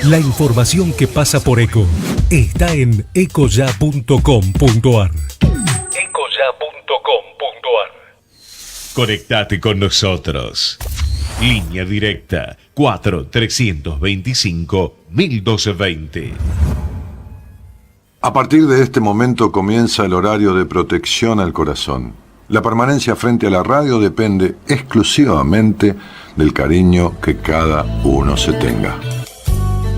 La información que pasa por ECO está en ecoya.com.ar. Conectate con nosotros. Línea directa 4-325-1220. A partir de este momento comienza el horario de protección al corazón. La permanencia frente a la radio depende exclusivamente del cariño que cada uno se tenga.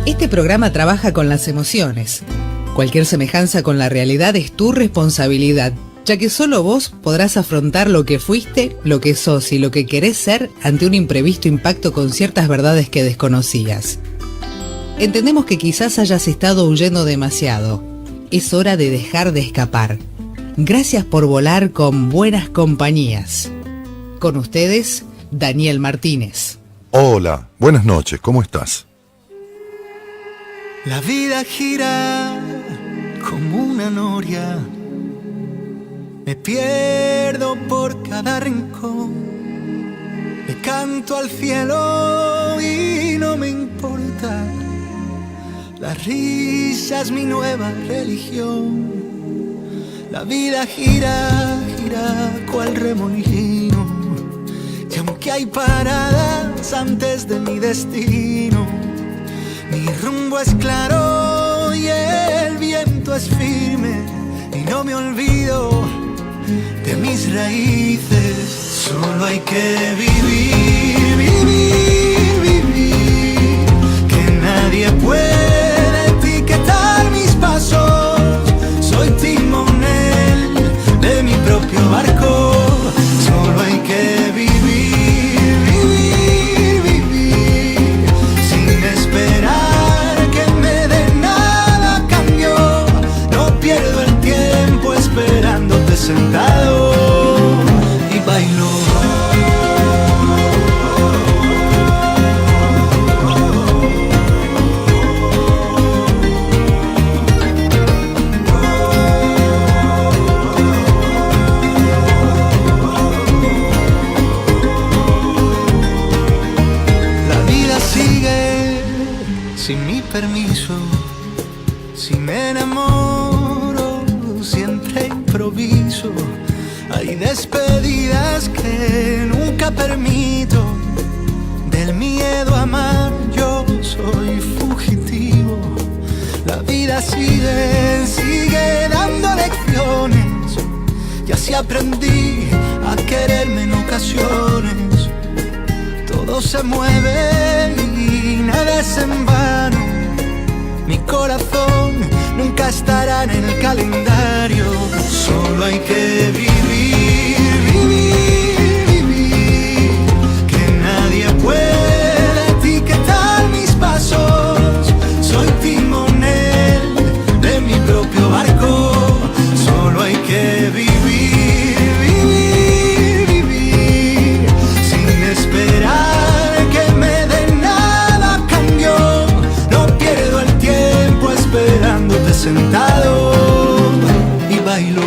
Este programa trabaja con las emociones. Cualquier semejanza con la realidad es tu responsabilidad, ya que solo vos podrás afrontar lo que fuiste, lo que sos y lo que querés ser ante un imprevisto impacto con ciertas verdades que desconocías. Entendemos que quizás hayas estado huyendo demasiado. Es hora de dejar de escapar. Gracias por volar con buenas compañías. Con ustedes, Daniel Martínez. Hola, buenas noches, ¿cómo estás? La vida gira como una noria. Me pierdo por cada rincón. Le canto al cielo y no me importa. La risa es mi nueva religión. La vida gira, gira cual remolino. Y aunque hay paradas antes de mi destino, mi rumbo es claro y el viento es firme. Y no me olvido de mis raíces. Solo hay que vivir, vivir, vivir. Que nadie puede etiquetar mis pasos. Soy timonel de mi propio barco. Solo hay que vivir, vivir, vivir. Sin esperar que me den nada a cambio. No pierdo el tiempo esperándote sentado y bailo. Sin mi permiso, si me enamoro, siempre improviso. Hay despedidas que nunca permito. Del miedo a amar yo soy fugitivo. La vida sigue, sigue dando lecciones. Y así aprendí a quererme en ocasiones. Todo se mueve y nada es en vano. Mi corazón nunca estará en el calendario. Solo hay que vivir, vivir, vivir. Que nadie puede etiquetar mis pasos. Soy timonel de mi propio barco. Solo hay que vivir, vivir, vivir. Sin esperar esperándote sentado y bailo.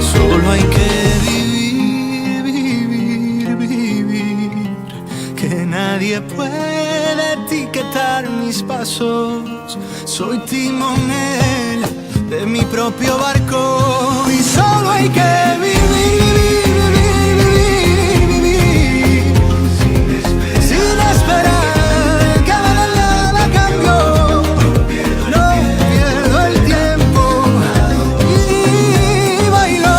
Solo hay que vivir, vivir, vivir. Que nadie puede etiquetar mis pasos. Soy timonel de mi propio barco. Y solo hay que vivir, vivir, vivir, vivir. Sin esperar que me den nada a cambio. No pierdo el tiempo y bailo.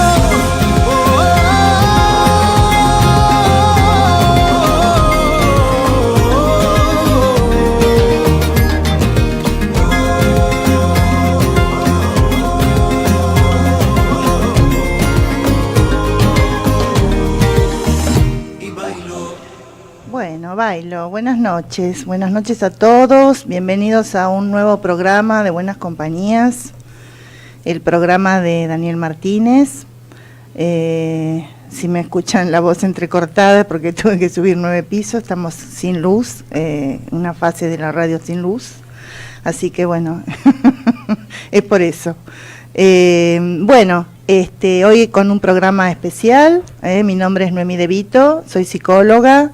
Bailo. Buenas noches a todos, bienvenidos a un nuevo programa de Buenas Compañías, el programa de Daniel Martínez. si me escuchan la voz entrecortada, porque tuve que subir 9 pisos, estamos sin luz, una fase de la radio sin luz, así que bueno, es por eso. Bueno, hoy con un programa especial, mi nombre es Noemí De Vito, soy psicóloga,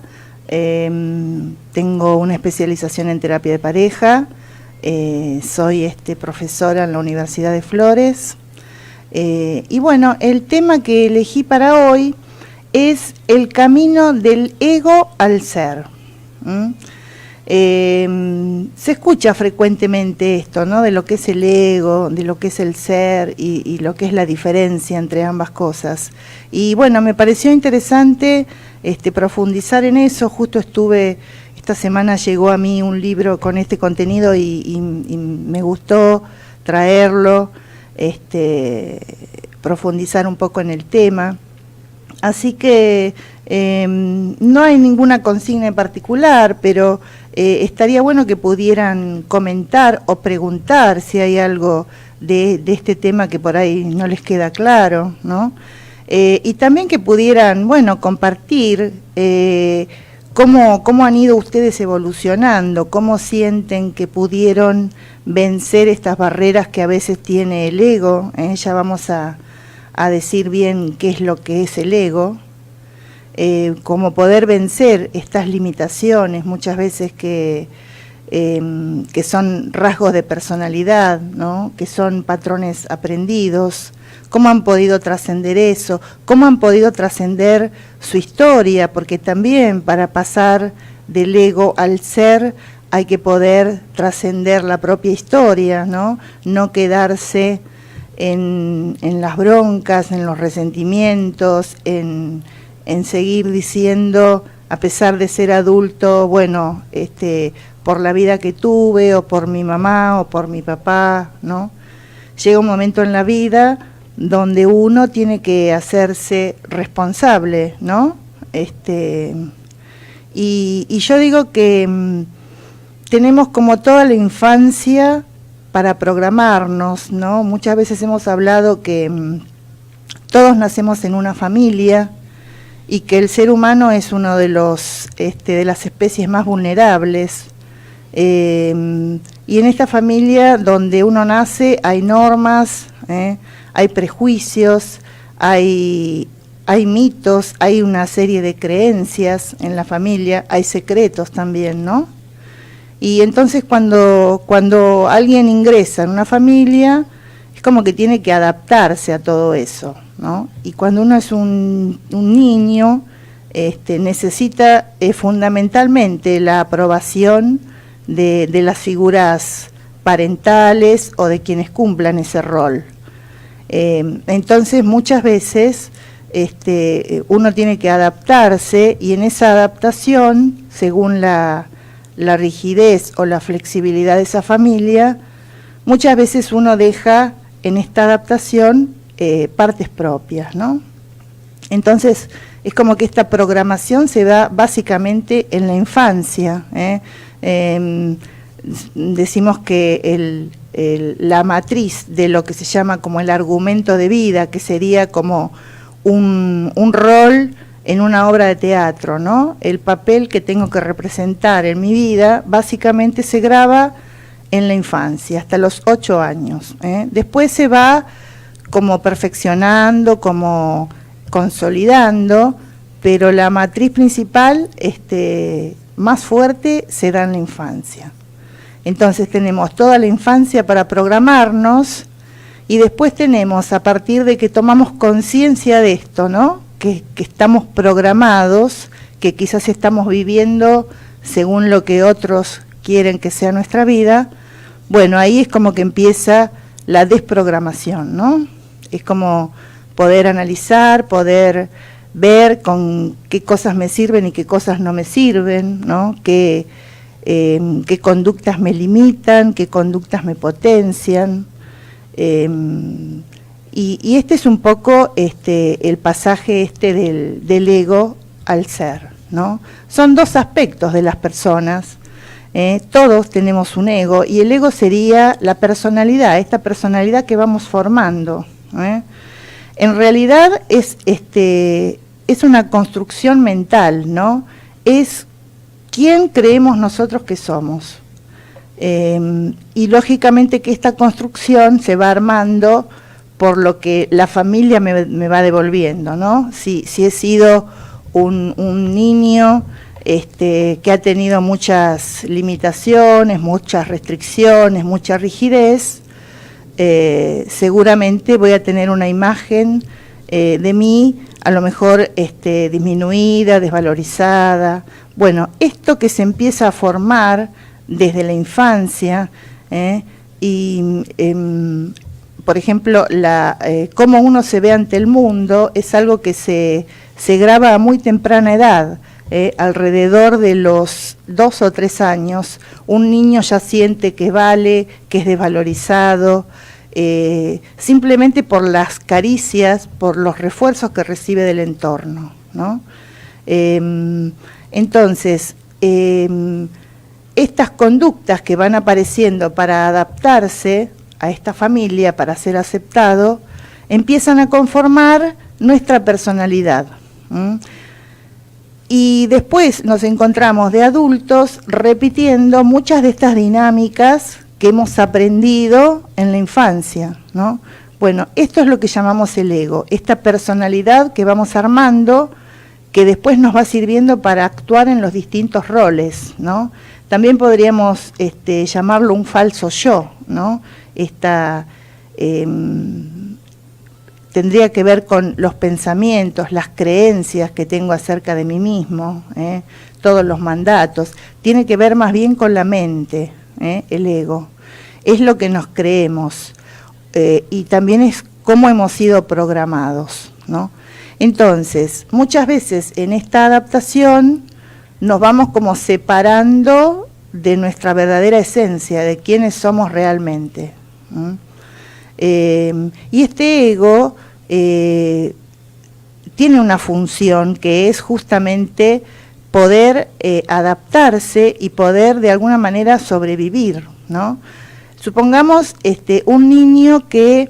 tengo una especialización en terapia de pareja, soy profesora en la Universidad de Flores, y bueno, el tema que elegí para hoy es el camino del ego al ser. Se escucha frecuentemente esto, ¿no? De lo que es el ego, de lo que es el ser y lo que es la diferencia entre ambas cosas. Y bueno, me pareció interesante profundizar en eso. Justo esta semana llegó a mí un libro con este contenido y me gustó traerlo, profundizar un poco en el tema. Así que no hay ninguna consigna en particular, pero estaría bueno que pudieran comentar o preguntar si hay algo de este tema que por ahí no les queda claro, ¿no? Y también que pudieran, bueno, compartir cómo han ido ustedes evolucionando, cómo sienten que pudieron vencer estas barreras que a veces tiene el ego. Ya vamos a decir bien qué es lo que es el ego, cómo poder vencer estas limitaciones muchas veces que son rasgos de personalidad, ¿no? Que son patrones aprendidos, cómo han podido trascender eso, cómo han podido trascender su historia, porque también para pasar del ego al ser hay que poder trascender la propia historia, ¿no? No quedarse en las broncas, en los resentimientos, en seguir diciendo, a pesar de ser adulto, bueno, por la vida que tuve, o por mi mamá, o por mi papá, ¿no? Llega un momento en la vida donde uno tiene que hacerse responsable, ¿no? Y yo digo que tenemos como toda la infancia para programarnos, ¿no? Muchas veces hemos hablado que todos nacemos en una familia y que el ser humano es uno de las especies más vulnerables. Y en esta familia donde uno nace hay normas, hay prejuicios, hay mitos, hay una serie de creencias en la familia, hay secretos también, ¿no? Y entonces cuando alguien ingresa en una familia, es como que tiene que adaptarse a todo eso, ¿no? Y cuando uno es un niño, necesita fundamentalmente la aprobación de las figuras parentales o de quienes cumplan ese rol. Entonces muchas veces uno tiene que adaptarse, y en esa adaptación, según la rigidez o la flexibilidad de esa familia, muchas veces uno deja en esta adaptación partes propias, ¿no? Entonces es como que esta programación se da básicamente en la infancia. Decimos que la matriz de lo que se llama como el argumento de vida, que sería como un rol en una obra de teatro, ¿no? El papel que tengo que representar en mi vida básicamente se graba en la infancia, hasta los 8 años. Después se va como perfeccionando, como consolidando, pero la matriz principal, más fuerte, se da en la infancia. Entonces tenemos toda la infancia para programarnos, y después tenemos, a partir de que tomamos conciencia de esto, ¿no? Que estamos programados, que quizás estamos viviendo según lo que otros quieren que sea nuestra vida, bueno, ahí es como que empieza la desprogramación, ¿no? Es como poder analizar, poder ver con qué cosas me sirven y qué cosas no me sirven, ¿no? Qué conductas me limitan, qué conductas me potencian. Y este es un poco el pasaje del ego al ser, ¿no? Son dos aspectos de las personas. Todos tenemos un ego, y el ego sería la personalidad, esta personalidad que vamos formando. En realidad es es una construcción mental, ¿no? Es quién creemos nosotros que somos. Y lógicamente que esta construcción se va armando por lo que la familia me va devolviendo, ¿no? Si he sido un niño que ha tenido muchas limitaciones, muchas restricciones, mucha rigidez, seguramente voy a tener una imagen de mí a lo mejor disminuida, desvalorizada. Bueno, esto que se empieza a formar desde la infancia, por ejemplo, cómo uno se ve ante el mundo es algo que se graba a muy temprana edad. Alrededor de los 2 o 3 años, un niño ya siente que vale, que es desvalorizado, simplemente por las caricias, por los refuerzos que recibe del entorno, ¿no? Entonces, estas conductas que van apareciendo para adaptarse a esta familia, para ser aceptado, empiezan a conformar nuestra personalidad. Y después nos encontramos de adultos repitiendo muchas de estas dinámicas que hemos aprendido en la infancia, ¿no? Bueno, esto es lo que llamamos el ego, esta personalidad que vamos armando, que después nos va sirviendo para actuar en los distintos roles, ¿no? También podríamos llamarlo un falso yo, ¿no? Tendría que ver con los pensamientos, las creencias que tengo acerca de mí mismo, todos los mandatos. Tiene que ver más bien con la mente, el ego. Es lo que nos creemos y también es cómo hemos sido programados, ¿no? Entonces, muchas veces en esta adaptación nos vamos como separando de nuestra verdadera esencia, de quiénes somos realmente. Y este ego tiene una función que es justamente poder adaptarse y poder de alguna manera sobrevivir, ¿no? Supongamos un niño que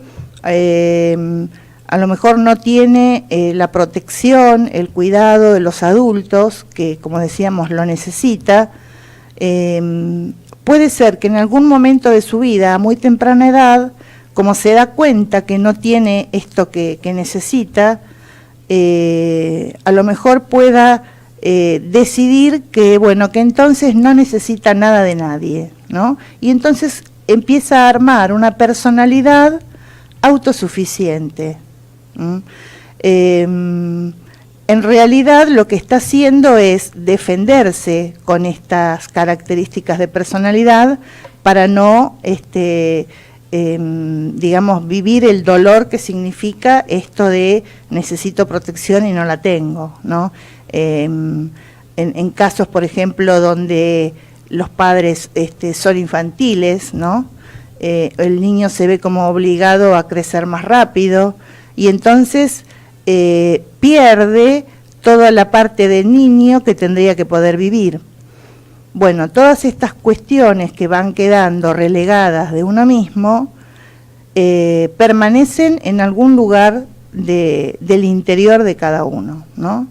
a lo mejor no tiene la protección, el cuidado de los adultos, que como decíamos lo necesita. Puede ser que en algún momento de su vida, a muy temprana edad, como se da cuenta que no tiene esto que necesita, a lo mejor pueda decidir que, bueno, que entonces no necesita nada de nadie, ¿no? Y entonces empieza a armar una personalidad autosuficiente. En realidad lo que está haciendo es defenderse con estas características de personalidad para no, digamos, vivir el dolor que significa esto de necesito protección y no la tengo, ¿no? En casos, por ejemplo, donde los padres son infantiles, ¿no? El niño se ve como obligado a crecer más rápido y entonces pierde toda la parte del niño que tendría que poder vivir. Bueno, todas estas cuestiones que van quedando relegadas de uno mismo permanecen en algún lugar del interior de cada uno, ¿no?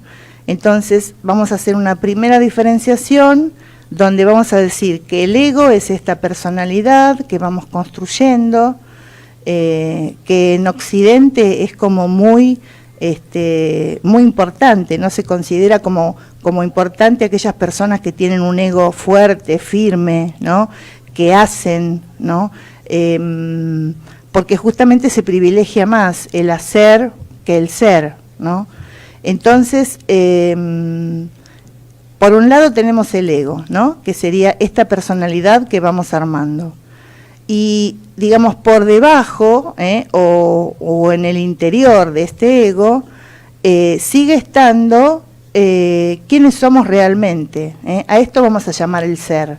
Entonces vamos a hacer una primera diferenciación donde vamos a decir que el ego es esta personalidad que vamos construyendo, que en Occidente es como muy importante, no se considera como importante aquellas personas que tienen un ego fuerte, firme, ¿no? Que hacen, ¿no? Porque justamente se privilegia más el hacer que el ser, ¿no? Entonces, por un lado tenemos el ego, ¿no? Que sería esta personalidad que vamos armando. Y, digamos, por debajo, o en el interior de este ego, sigue estando quiénes somos realmente. A esto vamos a llamar el ser,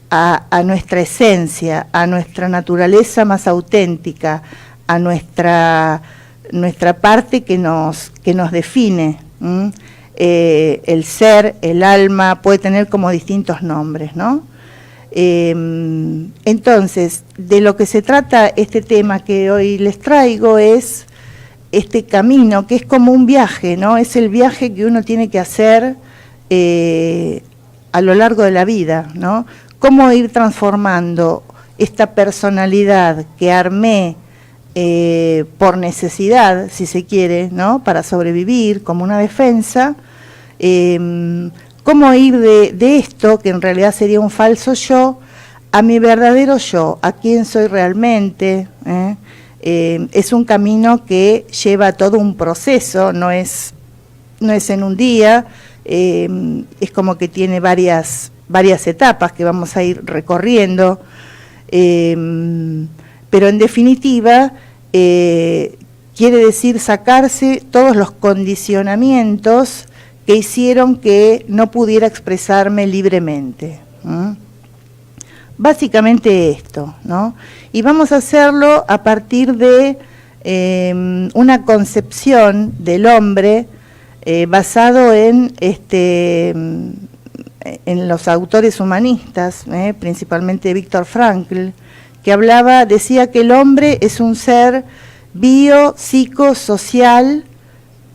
a nuestra esencia, a nuestra naturaleza más auténtica, a nuestra parte que nos define. El ser, el alma, puede tener como distintos nombres, ¿no? Entonces, de lo que se trata este tema que hoy les traigo es este camino que es como un viaje, ¿no? Es el viaje que uno tiene que hacer a lo largo de la vida, ¿no? Cómo ir transformando esta personalidad que armé por necesidad, si se quiere, ¿no? Para sobrevivir, como una defensa, cómo ir de esto, que en realidad sería un falso yo, a mi verdadero yo, a quién soy realmente. Es un camino que lleva todo un proceso, no es en un día, es como que tiene varias etapas que vamos a ir recorriendo, pero en definitiva quiere decir sacarse todos los condicionamientos que hicieron que no pudiera expresarme libremente. Básicamente esto, ¿no? Y vamos a hacerlo a partir de una concepción del hombre basado en los autores humanistas, principalmente Viktor Frankl, que decía que el hombre es un ser biopsicosocial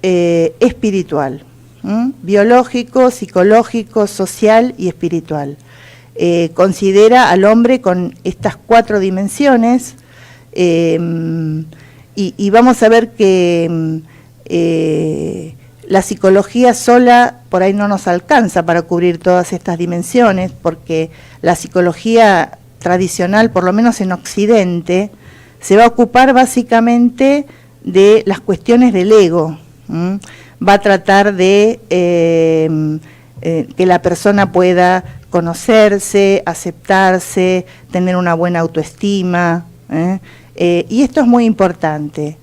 espiritual, biológico, psicológico, social y espiritual. Considera al hombre con estas 4 dimensiones y vamos a ver que la psicología sola por ahí no nos alcanza para cubrir todas estas dimensiones, porque la psicología tradicional, por lo menos en Occidente, se va a ocupar básicamente de las cuestiones del ego. Va a tratar de que la persona pueda conocerse, aceptarse, tener una buena autoestima, y esto es muy importante.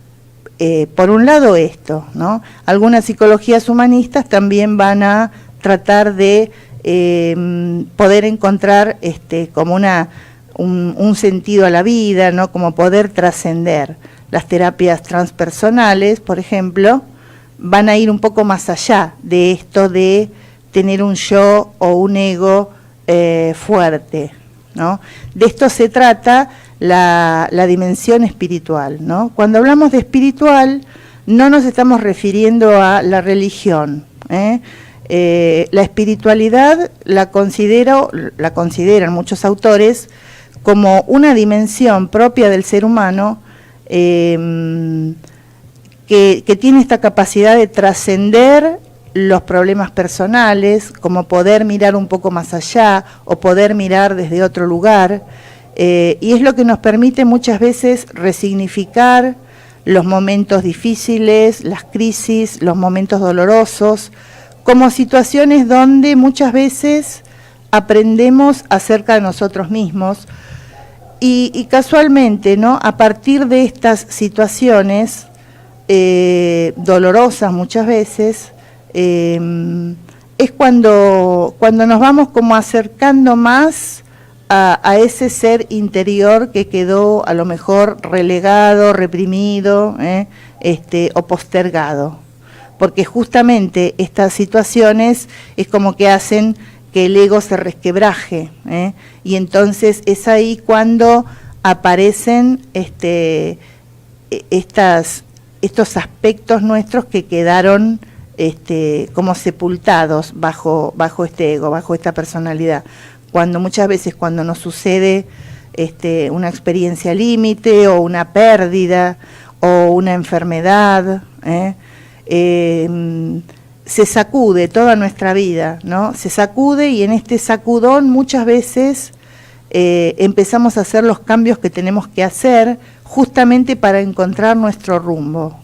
Por un lado esto, ¿no? Algunas psicologías humanistas también van a tratar de poder encontrar como un sentido a la vida, ¿no? Como poder trascender. Las terapias transpersonales, por ejemplo, van a ir un poco más allá de esto de tener un yo o un ego fuerte, ¿no? De esto se trata la dimensión espiritual, ¿no? Cuando hablamos de espiritual, no nos estamos refiriendo a la religión. La espiritualidad la consideran muchos autores como una dimensión propia del ser humano que tiene esta capacidad de trascender los problemas personales, como poder mirar un poco más allá o poder mirar desde otro lugar, y es lo que nos permite muchas veces resignificar los momentos difíciles, las crisis, los momentos dolorosos, como situaciones donde muchas veces aprendemos acerca de nosotros mismos, y casualmente, ¿no? A partir de estas situaciones dolorosas muchas veces, es cuando nos vamos como acercando más a ese ser interior que quedó a lo mejor relegado, reprimido, o postergado, porque justamente estas situaciones es como que hacen que el ego se resquebraje, y entonces es ahí cuando aparecen estos aspectos nuestros que quedaron como sepultados bajo este ego, bajo esta personalidad. Muchas veces cuando nos sucede una experiencia límite o una pérdida o una enfermedad, se sacude toda nuestra vida, ¿no? Se sacude, y en este sacudón muchas veces empezamos a hacer los cambios que tenemos que hacer justamente para encontrar nuestro rumbo.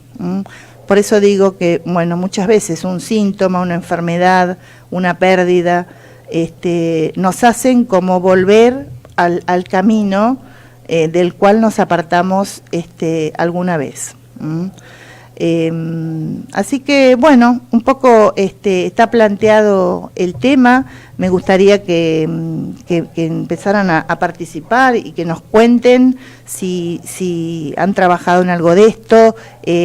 Por eso digo que, bueno, muchas veces un síntoma, una enfermedad, una pérdida, nos hacen como volver al camino del cual nos apartamos alguna vez. Así que, bueno, un poco está planteado el tema. Me gustaría que empezaran a participar y que nos cuenten si han trabajado en algo de esto,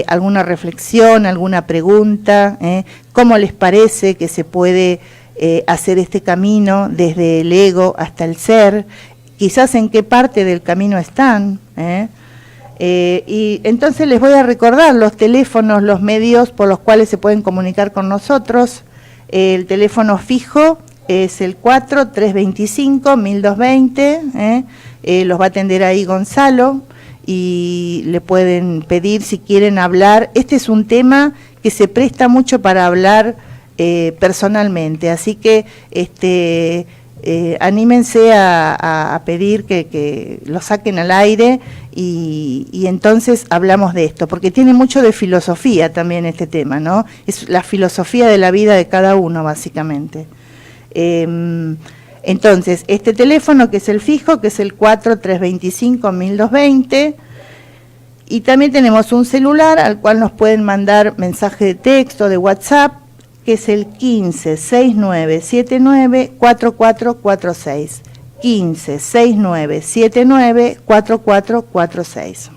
alguna reflexión, alguna pregunta, cómo les parece que se puede hacer este camino desde el ego hasta el ser, quizás en qué parte del camino están, Y entonces les voy a recordar los teléfonos, los medios por los cuales se pueden comunicar con nosotros. El teléfono fijo es el 4-325-1220, los va a atender ahí Gonzalo y le pueden pedir si quieren hablar. Este es un tema que se presta mucho para hablar personalmente, así que anímense a pedir que lo saquen al aire y entonces hablamos de esto, porque tiene mucho de filosofía también este tema, ¿no? Es la filosofía de la vida de cada uno, básicamente. Entonces, este teléfono que es el fijo, que es el 4-325-1220, y también tenemos un celular al cual nos pueden mandar mensaje de texto, de WhatsApp, que es el 15-6979-4446. 15-6979-4446.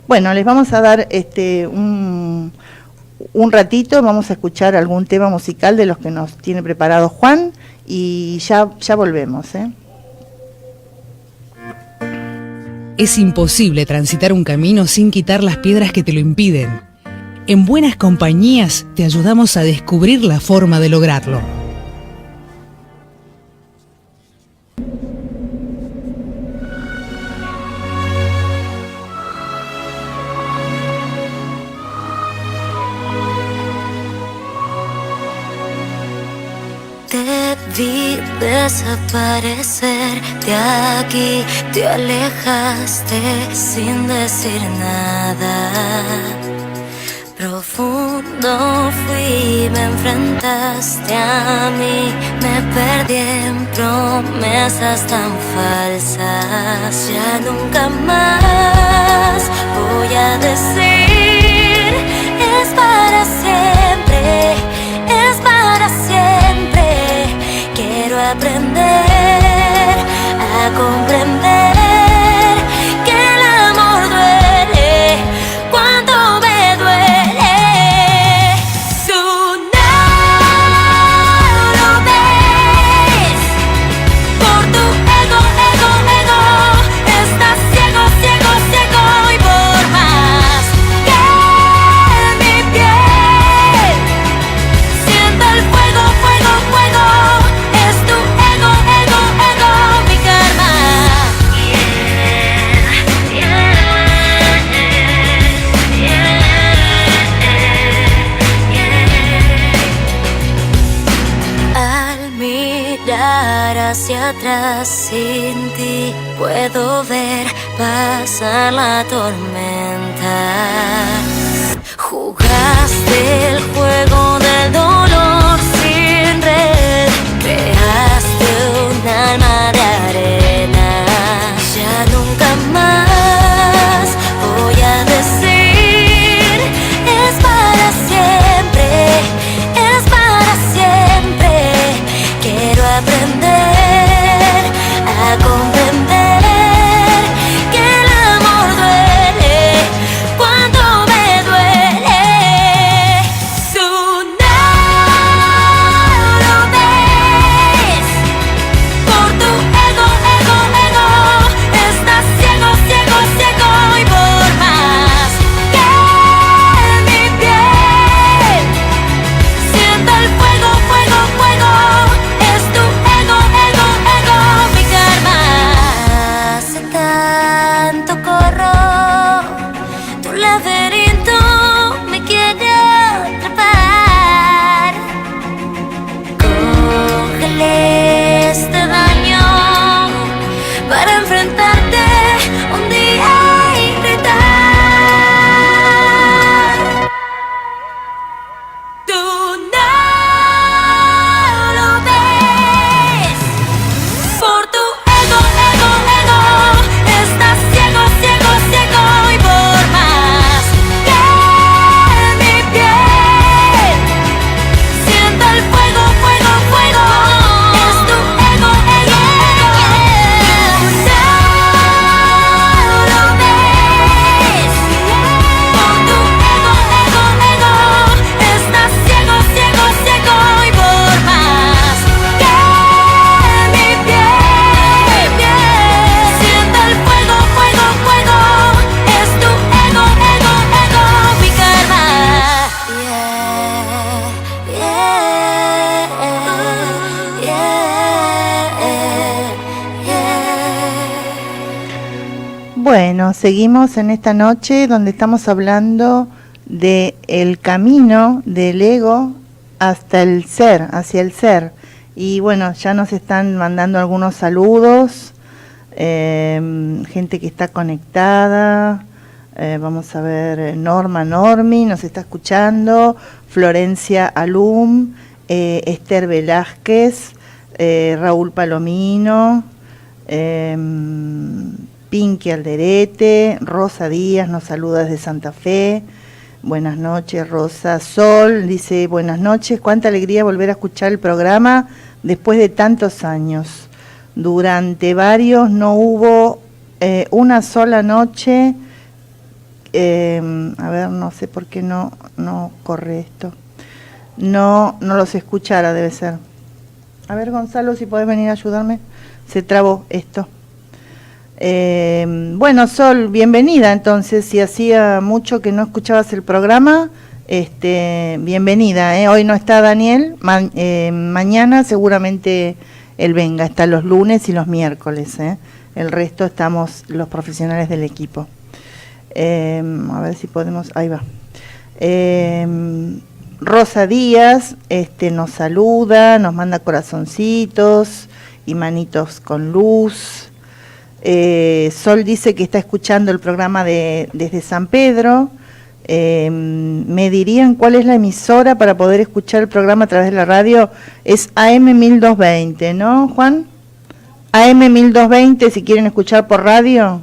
Bueno, les vamos a dar un ratito, vamos a escuchar algún tema musical de los que nos tiene preparado Juan y ya volvemos. Es imposible transitar un camino sin quitar las piedras que te lo impiden. En Buenas Compañías te ayudamos a descubrir la forma de lograrlo. Te vi desaparecer de aquí, te alejaste sin decir nada. Profundo fui, me enfrentaste a mí, me perdí en promesas tan falsas. Ya nunca más voy a decir, es para siempre, es para siempre. Quiero aprender a comprender que el amor duele cuando me duele. Tú no lo ves, por tu ego, ego, ego, estás ciego, ciego, ciego. Y por más que mi piel sienta el fuego, fuego, fuego, es tu ego, ego, ego, mi karma. Al mirar hacia atrás sin ti, puedo ver pasar la tormenta. Jugaste el juego del dolor sin red, creaste un alma de arena. Ya nunca más voy a decir, es para siempre, es para siempre. Quiero aprender a comprender que el amor duele cuando me duele. Tú no Bueno, seguimos en esta noche donde estamos hablando de el camino del ego hasta el ser, hacia el ser. Y bueno, ya nos están mandando algunos saludos, gente que está conectada. Vamos a ver, Normi nos está escuchando, Florencia Alum, Esther Velázquez, Raúl Palomino, Pinky Alderete, Rosa Díaz nos saluda desde Santa Fe. Buenas noches, Rosa. Sol dice, buenas noches, cuánta alegría volver a escuchar el programa después de tantos años. Durante varios no hubo una sola noche. A ver, no sé por qué no corre esto. No los escuchara, debe ser. A ver, Gonzalo, si podés venir a ayudarme. Se trabó esto. Bueno, Sol, bienvenida entonces. Si hacía mucho que no escuchabas el programa, bienvenida. Hoy no está Daniel, mañana seguramente él venga. Está los lunes y los miércoles. El resto estamos los profesionales del equipo. A ver si podemos, ahí va. Rosa Díaz nos saluda, nos manda corazoncitos y manitos con luz. Sol dice que está escuchando el programa desde San Pedro. ¿Me dirían cuál es la emisora para poder escuchar el programa a través de la radio? Es AM 1220, ¿no, Juan? AM 1220 si quieren escuchar por radio.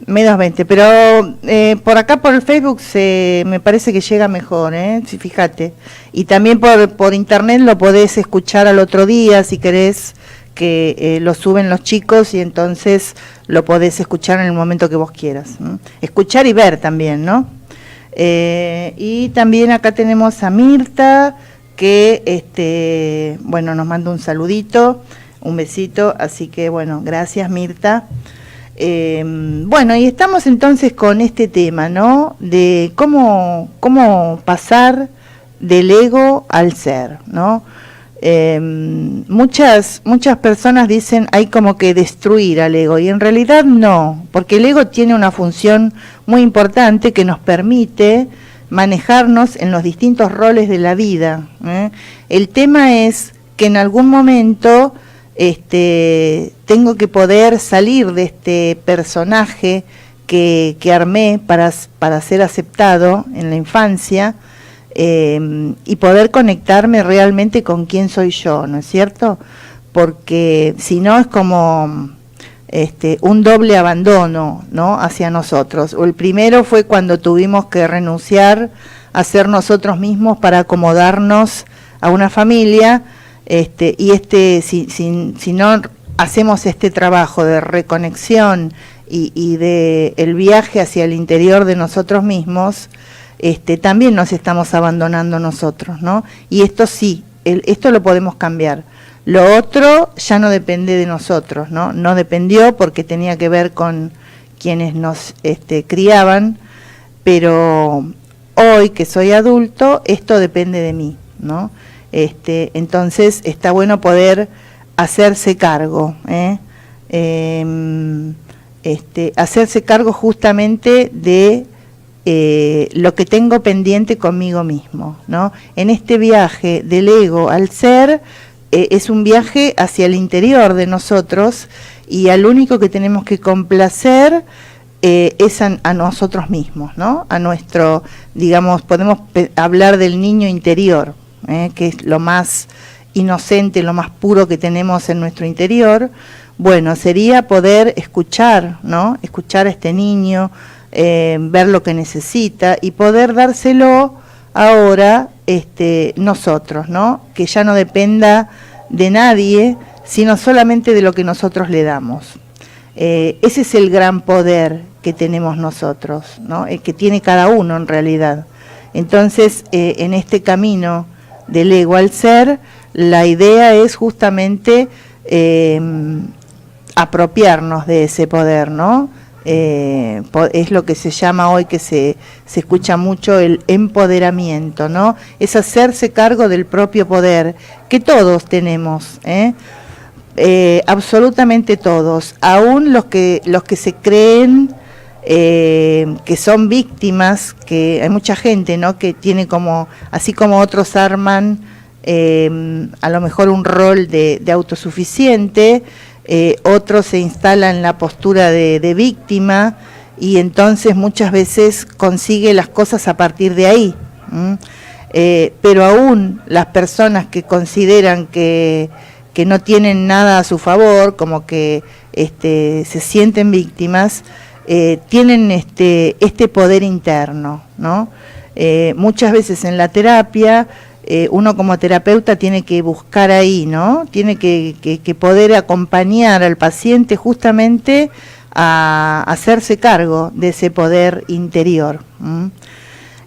1220, pero por acá por el Facebook me parece que llega mejor, fíjate. Y también por internet lo podés escuchar al otro día si querés, que lo suben los chicos y entonces lo podés escuchar en el momento que vos quieras. Escuchar y ver también, ¿no? Y también acá tenemos a Mirta, que bueno, nos manda un saludito, un besito, así que bueno, gracias Mirta. Bueno, y estamos entonces con este tema, ¿no? De cómo pasar del ego al ser, ¿no? Muchas personas dicen hay como que destruir al ego, y en realidad no, porque el ego tiene una función muy importante que nos permite manejarnos en los distintos roles de la vida. El tema es que en algún momento tengo que poder salir de este personaje que armé para ser aceptado en la infancia, y poder conectarme realmente con quién soy yo, ¿no es cierto? Porque si no es como un doble abandono, ¿no?, hacia nosotros. El primero fue cuando tuvimos que renunciar a ser nosotros mismos para acomodarnos a una familia. Si no hacemos este trabajo de reconexión y de el viaje hacia el interior de nosotros mismos, también nos estamos abandonando nosotros, ¿no? Y esto sí, esto lo podemos cambiar. Lo otro ya no depende de nosotros, ¿no? No dependió porque tenía que ver con quienes nos criaban, pero hoy que soy adulto, esto depende de mí, ¿no? Entonces está bueno poder hacerse cargo, hacerse cargo justamente de lo que tengo pendiente conmigo mismo, ¿no? En este viaje del ego al ser, es un viaje hacia el interior de nosotros, y al único que tenemos que complacer es a nosotros mismos, ¿no? A nuestro, digamos, podemos hablar del niño interior, que es lo más inocente, lo más puro que tenemos en nuestro interior. Bueno, sería poder escuchar, ¿no? Escuchar a este niño, ver lo que necesita y poder dárselo ahora nosotros, ¿no? Que ya no dependa de nadie, sino solamente de lo que nosotros le damos. Ese es el gran poder que tenemos nosotros, ¿no? Que tiene cada uno en realidad. Entonces, en este camino del ego al ser, la idea es justamente apropiarnos de ese poder, ¿no? Es lo que se llama hoy, que se escucha mucho, el empoderamiento, ¿no? Es hacerse cargo del propio poder que todos tenemos, absolutamente todos, aún los que se creen que son víctimas, que hay mucha gente, ¿no?, que tiene como, así como otros arman a lo mejor un rol de autosuficiente, otros se instalan en la postura de víctima, y entonces muchas veces consigue las cosas a partir de ahí. Pero aún las personas que consideran que no tienen nada a su favor, como que se sienten víctimas, tienen este poder interno, ¿no? Muchas veces en la terapia uno como terapeuta tiene que buscar ahí, ¿no? Tiene que poder acompañar al paciente justamente a hacerse cargo de ese poder interior.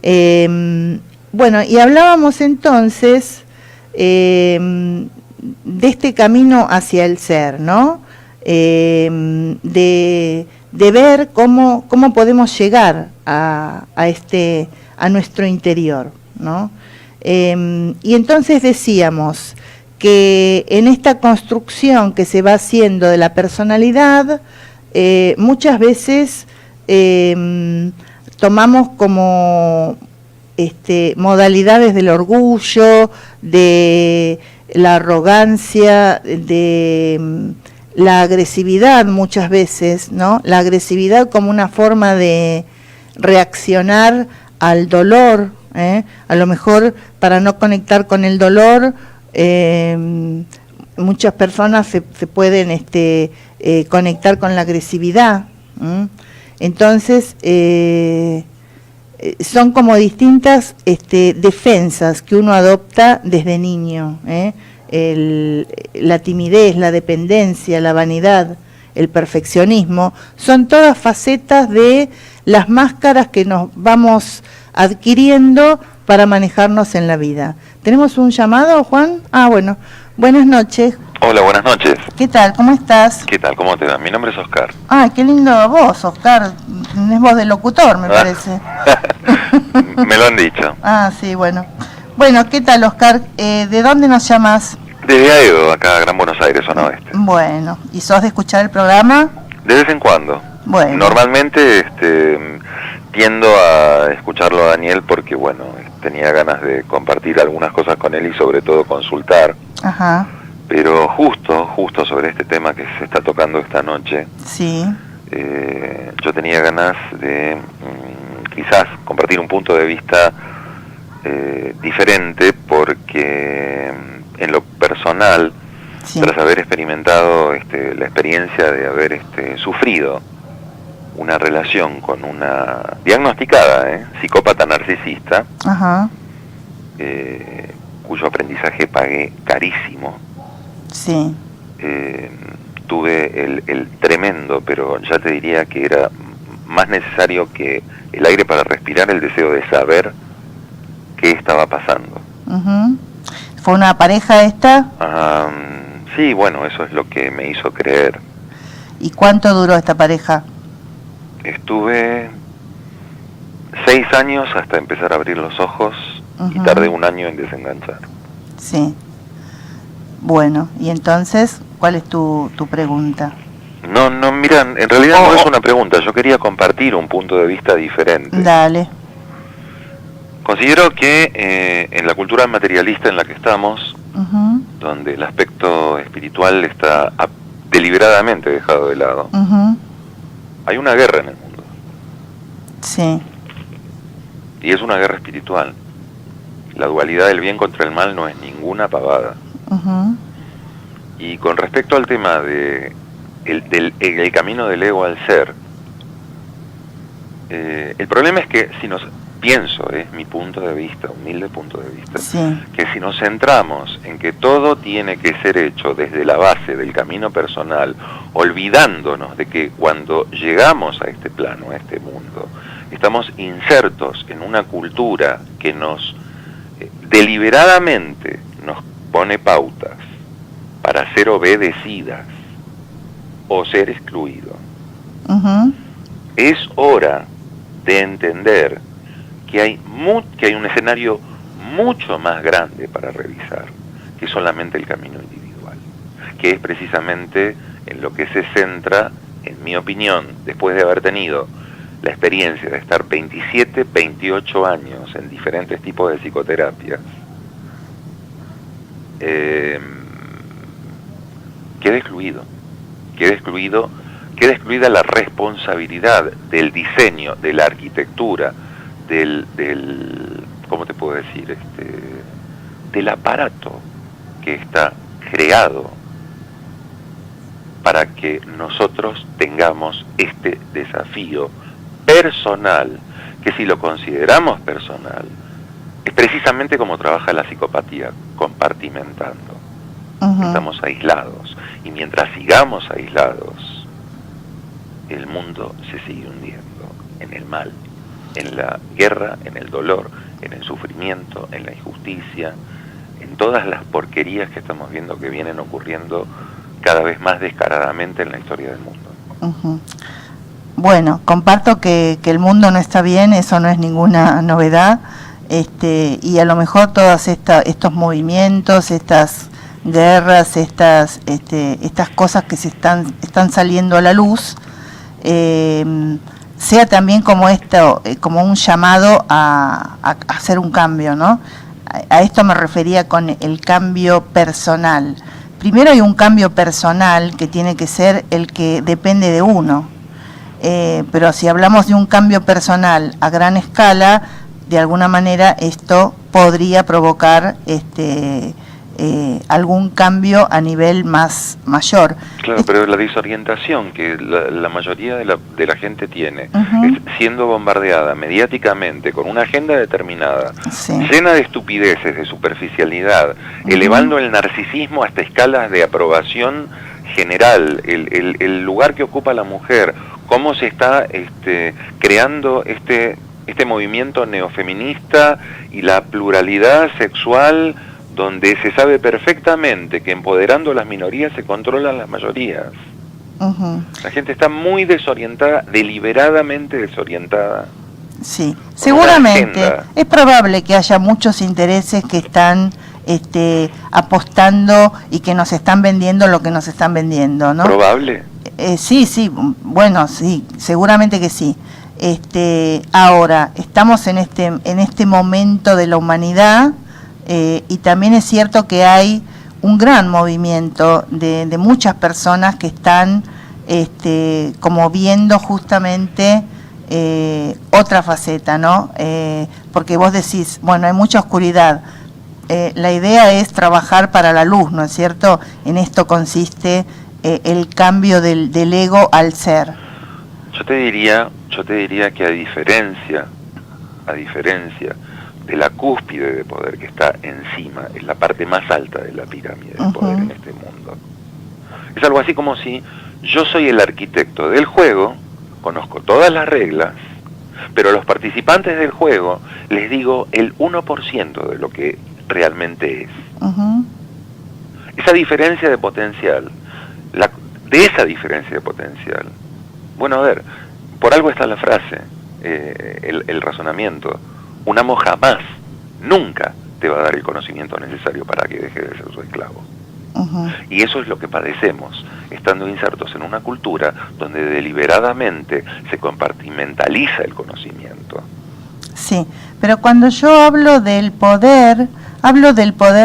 Bueno, y hablábamos entonces de este camino hacia el ser, ¿no? De ver cómo podemos llegar a nuestro interior, ¿no? Y entonces decíamos que en esta construcción que se va haciendo de la personalidad, muchas veces tomamos como modalidades del orgullo, de la arrogancia, de la agresividad muchas veces, ¿no? La agresividad como una forma de reaccionar al dolor, a lo mejor para no conectar con el dolor, muchas personas se pueden conectar con la agresividad. Entonces, son como distintas defensas que uno adopta desde niño, la timidez, la dependencia, la vanidad, el perfeccionismo, son todas facetas de las máscaras que nos vamos adquiriendo para manejarnos en la vida. ¿Tenemos un llamado, Juan? Ah, bueno. Buenas noches. Hola, buenas noches. ¿Qué tal? ¿Cómo estás? ¿Qué tal? ¿Cómo te va? Mi nombre es Oscar. Ah, qué lindo voz, Oscar. Es voz de locutor, me parece. Me lo han dicho. Ah, sí, bueno. Bueno, ¿qué tal, Oscar? ¿De dónde nos llamas? Desde Aedo, acá Gran Buenos Aires, zona oeste. Bueno, ¿y sos de escuchar el programa? De vez en cuando. Bueno. Normalmente tiendo a escucharlo a Daniel porque, bueno, tenía ganas de compartir algunas cosas con él y sobre todo consultar. Ajá. Pero justo sobre este tema que se está tocando esta noche, sí, yo tenía ganas de quizás compartir un punto de vista diferente porque en lo personal, sí, tras haber experimentado la experiencia de haber sufrido una relación con una diagnosticada psicópata narcisista, ajá, cuyo aprendizaje pagué carísimo. Sí. Tuve el tremendo, pero ya te diría que era más necesario que el aire para respirar, el deseo de saber qué estaba pasando. Uh-huh. ¿Fue una pareja esta? Sí, bueno, eso es lo que me hizo creer. ¿Y cuánto duró esta pareja? Estuve 6 años hasta empezar a abrir los ojos, uh-huh, y tardé 1 año en desenganchar. Sí. Bueno, y entonces, ¿cuál es tu pregunta? No, mira, en realidad no es una pregunta, yo quería compartir un punto de vista diferente. Dale. Considero que en la cultura materialista en la que estamos, uh-huh, donde el aspecto espiritual está deliberadamente dejado de lado, uh-huh, hay una guerra en el mundo. Sí. Y es una guerra espiritual. La dualidad del bien contra el mal no es ninguna pavada. Uh-huh. Y con respecto al tema de el camino del ego al ser, el problema es que pienso, es mi punto de vista, humilde punto de vista, sí, que si nos centramos en que todo tiene que ser hecho desde la base del camino personal, olvidándonos de que cuando llegamos a este plano, a este mundo, estamos insertos en una cultura que nos deliberadamente nos pone pautas para ser obedecidas o ser excluidos. Uh-huh. Es hora de entender que hay un escenario mucho más grande para revisar que solamente el camino individual. que es precisamente en lo que se centra, en mi opinión, después de haber tenido la experiencia de estar 27, 28 años en diferentes tipos de psicoterapias, queda excluida la responsabilidad del diseño, de la arquitectura, del ¿cómo te puedo decir? Del aparato que está creado para que nosotros tengamos este desafío personal, que si lo consideramos personal, es precisamente como trabaja la psicopatía, compartimentando. Estamos aislados, y mientras sigamos aislados, el mundo se sigue hundiendo en el mal, en la guerra, en el dolor, en el sufrimiento, en la injusticia, en todas las porquerías que estamos viendo que vienen ocurriendo cada vez más descaradamente en la historia del mundo. Bueno, comparto que el mundo no está bien, eso no es ninguna novedad, y a lo mejor todos estos movimientos, estas guerras, estas cosas que se están saliendo a la luz, sea también como como un llamado a hacer un cambio, ¿no? A esto me refería con el cambio personal. Primero hay un cambio personal que tiene que ser el que depende de uno, pero si hablamos de un cambio personal a gran escala, de alguna manera esto podría provocar algún cambio a nivel más mayor. Claro, pero la desorientación que la mayoría de la gente tiene, es siendo bombardeada mediáticamente con una agenda determinada, llena de estupideces, de superficialidad, elevando el narcisismo hasta escalas de aprobación general, el lugar que ocupa la mujer, cómo se está creando este movimiento neofeminista y la pluralidad sexual, donde se sabe perfectamente que empoderando a las minorías se controlan las mayorías. La gente está muy desorientada, deliberadamente desorientada. Sí, seguramente es probable que haya muchos intereses que están apostando y que nos están vendiendo lo que nos están vendiendo, ¿no? ¿Probable? Sí, bueno, sí, seguramente que sí. Ahora, estamos en este momento de la humanidad, y también es cierto que hay un gran movimiento de muchas personas que están como viendo justamente otra faceta, ¿no? Porque vos decís, bueno, hay mucha oscuridad. La idea es trabajar para la luz, ¿no es cierto? En esto consiste el cambio del ego al ser. Yo te diría que a diferencia de la cúspide de poder que está encima, es la parte más alta de la pirámide de poder en este mundo. Es algo así como si yo soy el arquitecto del juego, conozco todas las reglas, pero a los participantes del juego les digo el 1% de lo que realmente es. Esa diferencia de potencial, bueno, a ver, por algo está la frase, el razonamiento: un amo jamás, nunca te va a dar el conocimiento necesario para que deje de ser su esclavo. Y eso es lo que padecemos, estando insertos en una cultura donde deliberadamente se compartimentaliza el conocimiento. Sí, pero cuando yo hablo del poder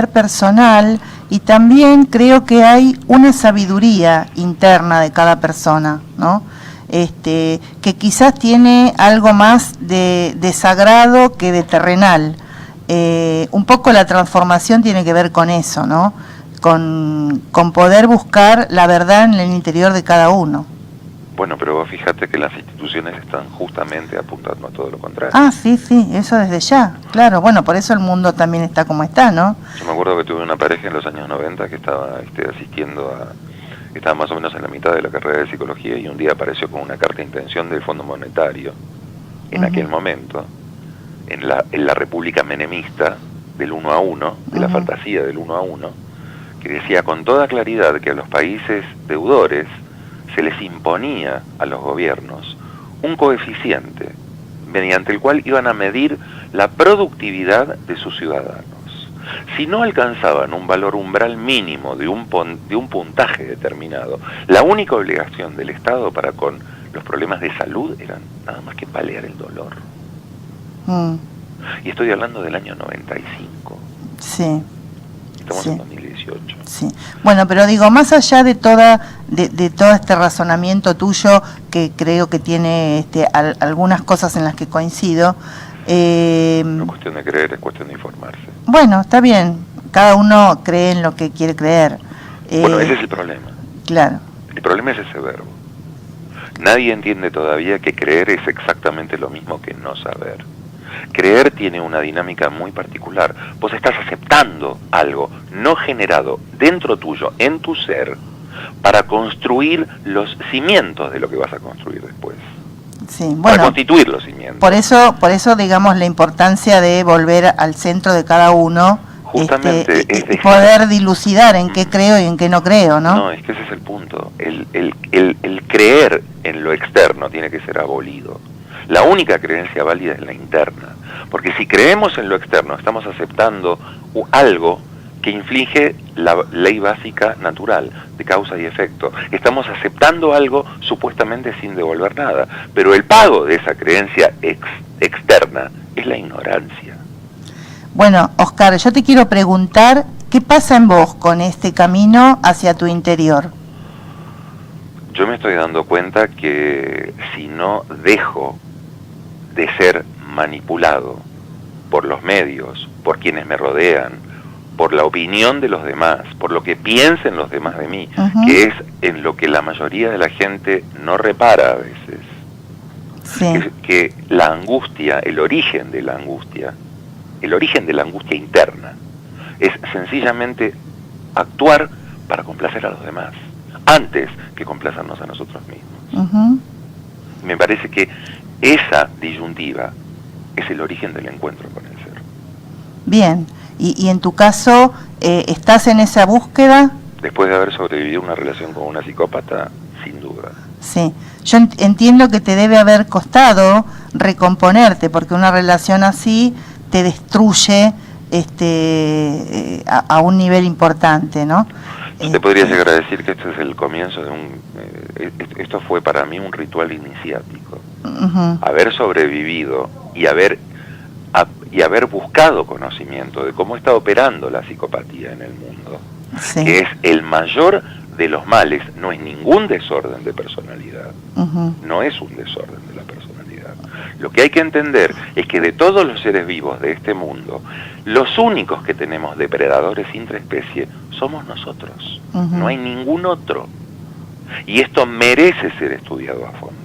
personal, y también creo que hay una sabiduría interna de cada persona, ¿no? Que quizás tiene algo más de sagrado que de terrenal. Un poco la transformación tiene que ver con eso, ¿no? Con poder buscar la verdad en el interior de cada uno. Bueno, pero vos fíjate que las instituciones están justamente apuntando a todo lo contrario. Ah, sí, eso desde ya, claro. Bueno, por eso el mundo también está como está, ¿no? Yo me acuerdo que tuve una pareja en los años 90 que estaba estaba más o menos en la mitad de la carrera de psicología, y un día apareció con una carta de intención del Fondo Monetario, en aquel momento, en la República Menemista del 1 a 1, de la fantasía del 1 a 1, que decía con toda claridad que a los países deudores se les imponía a los gobiernos un coeficiente mediante el cual iban a medir la productividad de sus ciudadanos. Si no alcanzaban un valor umbral mínimo de un puntaje determinado, la única obligación del Estado para con los problemas de salud eran nada más que paliar el dolor. Y estoy hablando del año 95. Sí. Estamos Sí. en 2018. Sí. Bueno, pero digo, más allá de de todo este razonamiento tuyo, que creo que tiene algunas cosas en las que coincido. No es cuestión de creer, es cuestión de informarse. Bueno, está bien. Cada uno cree en lo que quiere creer. Bueno, ese es el problema. Claro. El problema es ese verbo. Nadie entiende todavía que creer es exactamente lo mismo que no saber. Creer tiene una dinámica muy particular. Vos estás aceptando algo no generado dentro tuyo, en tu ser, para construir los cimientos de lo que vas a construir después. Sí, Para bueno, constituir los cimientos. por eso digamos la importancia de volver al centro de cada uno, Justamente es y poder dilucidar en qué creo y en qué no creo, ¿no? No, es que ese es el punto. El creer en lo externo tiene que ser abolido. La única creencia válida es la interna. Porque si creemos en lo externo, estamos aceptando algo que inflige la ley básica natural de causa y efecto. Estamos aceptando algo supuestamente sin devolver nada. Pero el pago de esa creencia externa es la ignorancia. Bueno, Oscar, yo te quiero preguntar, ¿qué pasa en vos con este camino hacia tu interior? Yo me estoy dando cuenta que si no dejo de ser manipulado por los medios, por quienes me rodean, por la opinión de los demás, por lo que piensen los demás de mí, que es en lo que la mayoría de la gente no repara a veces, Sí. que la angustia, el origen de la angustia interna, es sencillamente actuar para complacer a los demás, antes que complacernos a nosotros mismos. Me parece que esa disyuntiva es el origen del encuentro con el ser. Bien, y en tu caso, ¿estás en esa búsqueda? Después de haber sobrevivido una relación con una psicópata, sin duda. Sí, yo entiendo que te debe haber costado recomponerte, porque una relación así te destruye a un nivel importante, ¿no? Te podría llegar a decir que este es el comienzo de esto fue para mí un ritual iniciático. Haber sobrevivido y haber buscado conocimiento de cómo está operando la psicopatía en el mundo, Sí. que es el mayor de los males, no es ningún desorden de personalidad, no es un desorden de la personalidad. Lo que hay que entender es que de todos los seres vivos de este mundo, los únicos que tenemos depredadores intraespecie somos nosotros, no hay ningún otro. Y esto merece ser estudiado a fondo.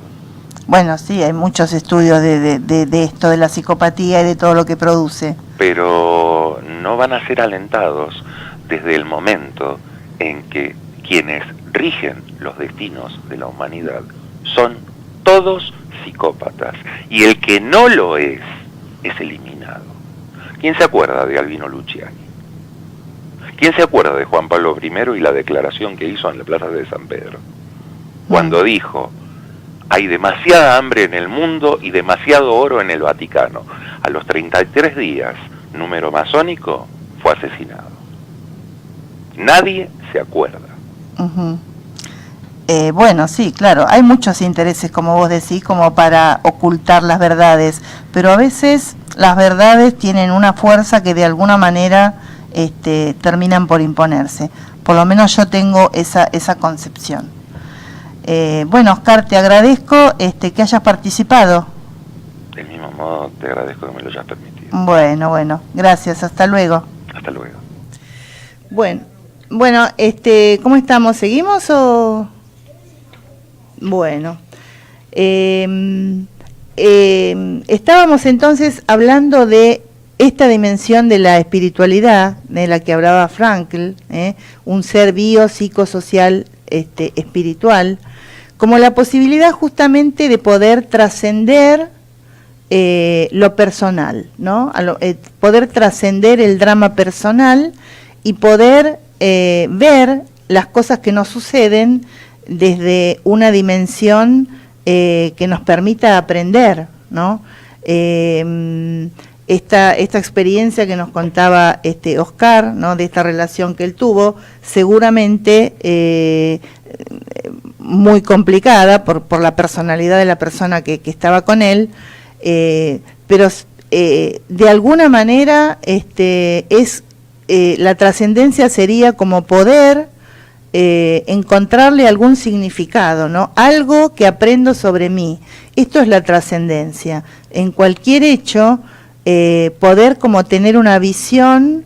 Bueno, sí, hay muchos estudios de esto, de la psicopatía y de todo lo que produce. Pero no van a ser alentados desde el momento en que quienes rigen los destinos de la humanidad son todos psicópatas, y el que no lo es eliminado. ¿Quién se acuerda de Albino Luciani? ¿Quién se acuerda de Juan Pablo I y la declaración que hizo en la Plaza de San Pedro? Cuando dijo: hay demasiada hambre en el mundo y demasiado oro en el Vaticano. A los 33 días, número masónico, fue asesinado. Nadie se acuerda. Bueno, sí, claro, hay muchos intereses, como vos decís, como para ocultar las verdades, pero a veces las verdades tienen una fuerza que de alguna manera terminan por imponerse. Por lo menos yo tengo esa concepción. Bueno, Oscar, te agradezco que hayas participado. Del mismo modo, te agradezco que me lo hayas permitido. Bueno, gracias, hasta luego. Hasta luego. Bueno, ¿cómo estamos? ¿Seguimos o...? Bueno, estábamos entonces hablando de esta dimensión de la espiritualidad, de la que hablaba Frankl, un ser biopsicosocial espiritual, como la posibilidad justamente de poder trascender lo personal, ¿no? Poder trascender el drama personal y poder ver las cosas que nos suceden desde una dimensión que nos permita aprender, ¿no? esta experiencia que nos contaba Oscar, ¿no? De esta relación que él tuvo, seguramente muy complicada por la personalidad de la persona que estaba con él, pero de alguna manera la trascendencia sería como poder encontrarle algún significado, ¿no? Algo que aprendo sobre mí. Esto es la trascendencia. En cualquier hecho, poder como tener una visión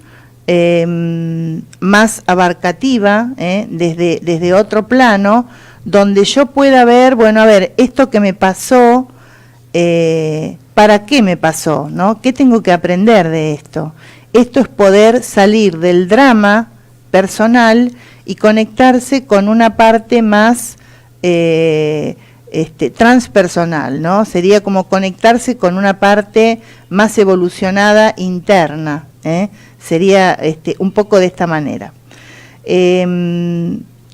más abarcativa, desde otro plano, donde yo pueda ver, bueno, a ver, esto que me pasó, ¿para qué me pasó? ¿No? ¿Qué tengo que aprender de esto? Esto es poder salir del drama personal y conectarse con una parte más transpersonal, ¿no? Sería como conectarse con una parte más evolucionada interna, sería un poco de esta manera.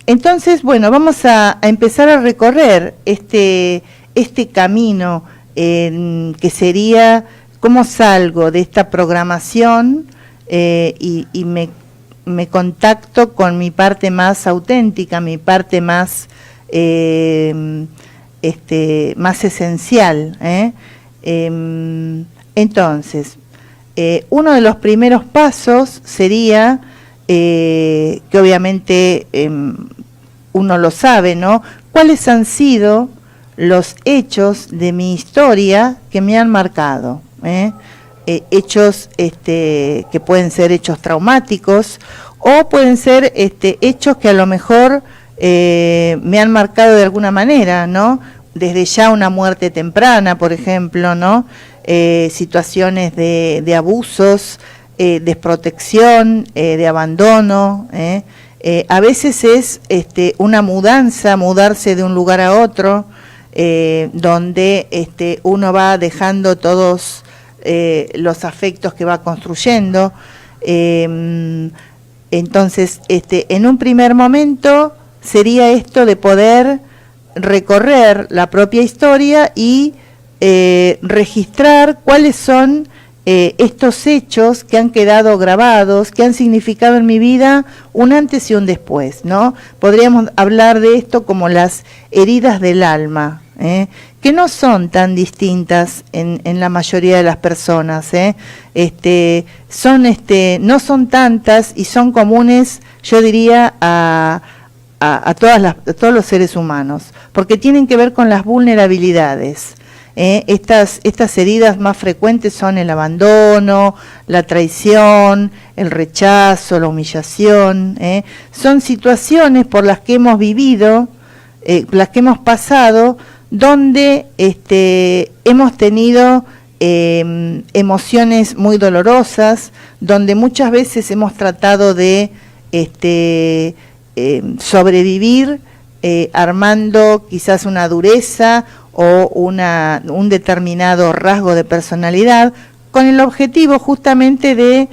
Entonces, bueno, vamos a empezar a recorrer este camino que sería cómo salgo de esta programación y me contacto con mi parte más auténtica, mi parte más más esencial. Entonces, uno de los primeros pasos sería que obviamente uno lo sabe, ¿no? ¿Cuáles han sido los hechos de mi historia que me han marcado? Hechos que pueden ser hechos traumáticos o pueden ser hechos que a lo mejor me han marcado de alguna manera, ¿no? Desde ya una muerte temprana, por ejemplo, ¿no? Situaciones de abusos, desprotección, de abandono, a veces es una mudarse de un lugar a otro, donde uno va dejando todos los afectos que va construyendo. Entonces, en un primer momento sería esto de poder recorrer la propia historia y registrar cuáles son estos hechos que han quedado grabados, que han significado en mi vida un antes y un después, ¿no? Podríamos hablar de esto como las heridas del alma, que no son tan distintas en la mayoría de las personas, no son tantas y son comunes, yo diría, a todos los seres humanos, porque tienen que ver con las vulnerabilidades. Estas heridas más frecuentes son el abandono, la traición, el rechazo, la humillación. Son situaciones por las que hemos vivido, las que hemos pasado, donde hemos tenido emociones muy dolorosas, donde muchas veces hemos tratado de sobrevivir armando quizás una dureza o un determinado rasgo de personalidad con el objetivo justamente de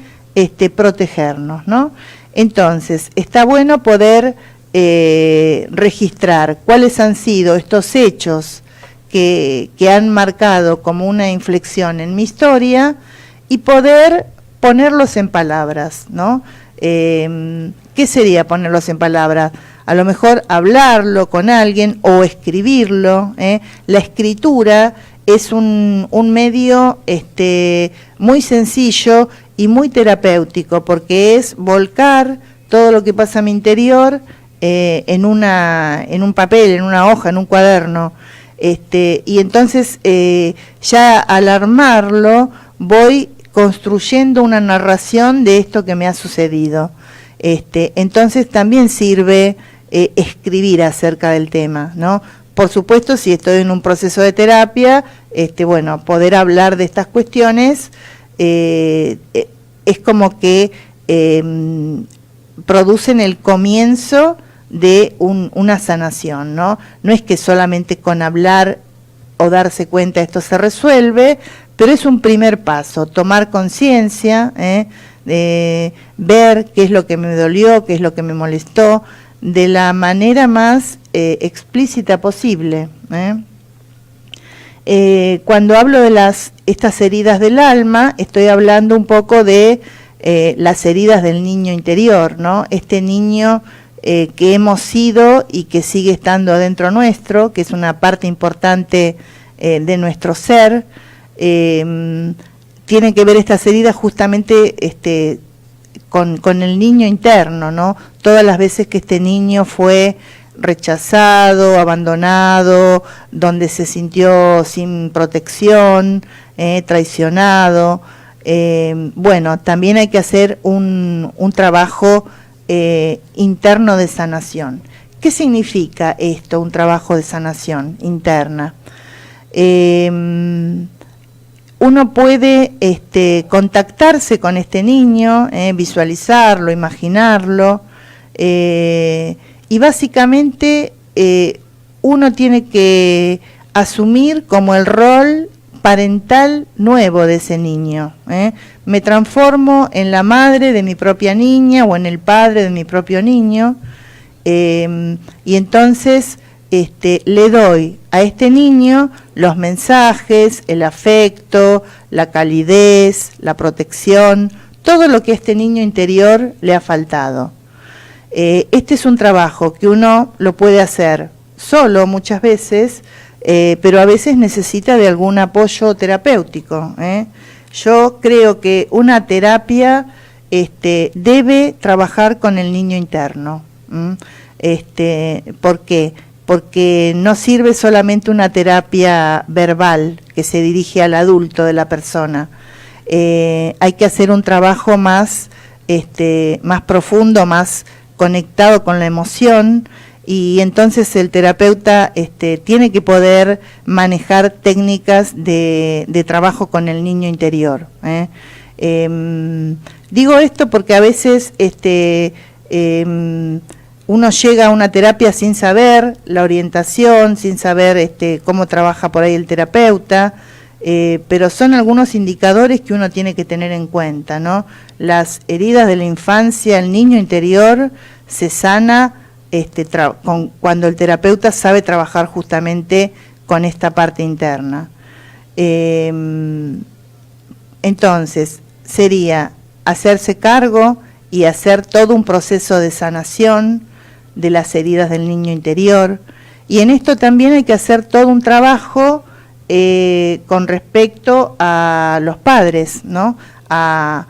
protegernos, ¿no? Entonces, está bueno poder registrar cuáles han sido estos hechos que han marcado como una inflexión en mi historia y poder ponerlos en palabras, ¿no? ¿Qué sería ponerlos en palabras? A lo mejor hablarlo con alguien o escribirlo. La escritura es un medio muy sencillo y muy terapéutico, porque es volcar todo lo que pasa en mi interior en un papel, en una hoja, en un cuaderno. Y entonces ya al armarlo voy construyendo una narración de esto que me ha sucedido. Entonces también sirve escribir acerca del tema, ¿no? Por supuesto, si estoy en un proceso de terapia, bueno, poder hablar de estas cuestiones es como que producen el comienzo de una sanación, ¿no? No es que solamente con hablar o darse cuenta esto se resuelve, pero es un primer paso, tomar conciencia, de ver qué es lo que me dolió, qué es lo que me molestó, de la manera más explícita posible. Cuando hablo de las estas heridas del alma, estoy hablando un poco de las heridas del niño interior, ¿no? Este niño que hemos sido y que sigue estando adentro nuestro, que es una parte importante de nuestro ser. Tienen que ver estas heridas justamente con el niño interno, ¿no? Todas las veces que este niño fue rechazado, abandonado, donde se sintió sin protección, traicionado. Bueno, también hay que hacer un trabajo interno de sanación. ¿Qué significa esto, un trabajo de sanación interna? Uno puede contactarse con este niño, visualizarlo, imaginarlo, y básicamente uno tiene que asumir como el rol parental nuevo de ese niño. Me transformo en la madre de mi propia niña o en el padre de mi propio niño, y entonces le doy a este niño los mensajes, el afecto, la calidez, la protección, todo lo que a este niño interior le ha faltado. Este es un trabajo que uno lo puede hacer solo muchas veces, pero a veces necesita de algún apoyo terapéutico. Yo creo que una terapia debe trabajar con el niño interno. ¿Por qué? Porque no sirve solamente una terapia verbal que se dirige al adulto de la persona. Hay que hacer un trabajo más profundo, más conectado con la emoción, y entonces el terapeuta tiene que poder manejar técnicas de trabajo con el niño interior. Digo esto porque a veces uno llega a una terapia sin saber la orientación, sin saber cómo trabaja por ahí el terapeuta, pero son algunos indicadores que uno tiene que tener en cuenta, ¿no? Las heridas de la infancia, el niño interior se sana cuando el terapeuta sabe trabajar justamente con esta parte interna. Entonces, sería hacerse cargo y hacer todo un proceso de sanación de las heridas del niño interior, y en esto también hay que hacer todo un trabajo con respecto a los padres, ¿no? A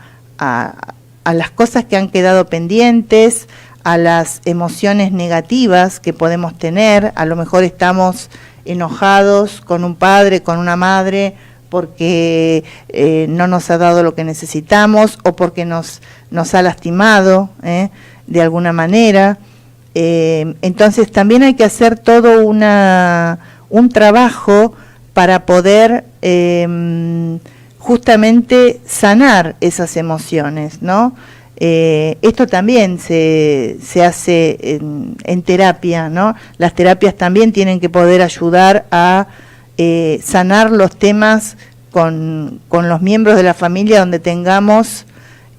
las cosas que han quedado pendientes, a las emociones negativas que podemos tener. A lo mejor estamos enojados con un padre, con una madre, porque no nos ha dado lo que necesitamos o porque nos ha lastimado de alguna manera. Entonces también hay que hacer todo un trabajo para poder justamente sanar esas emociones, ¿no? Esto también se hace en terapia, ¿no? Las terapias también tienen que poder ayudar a sanar los temas con los miembros de la familia donde tengamos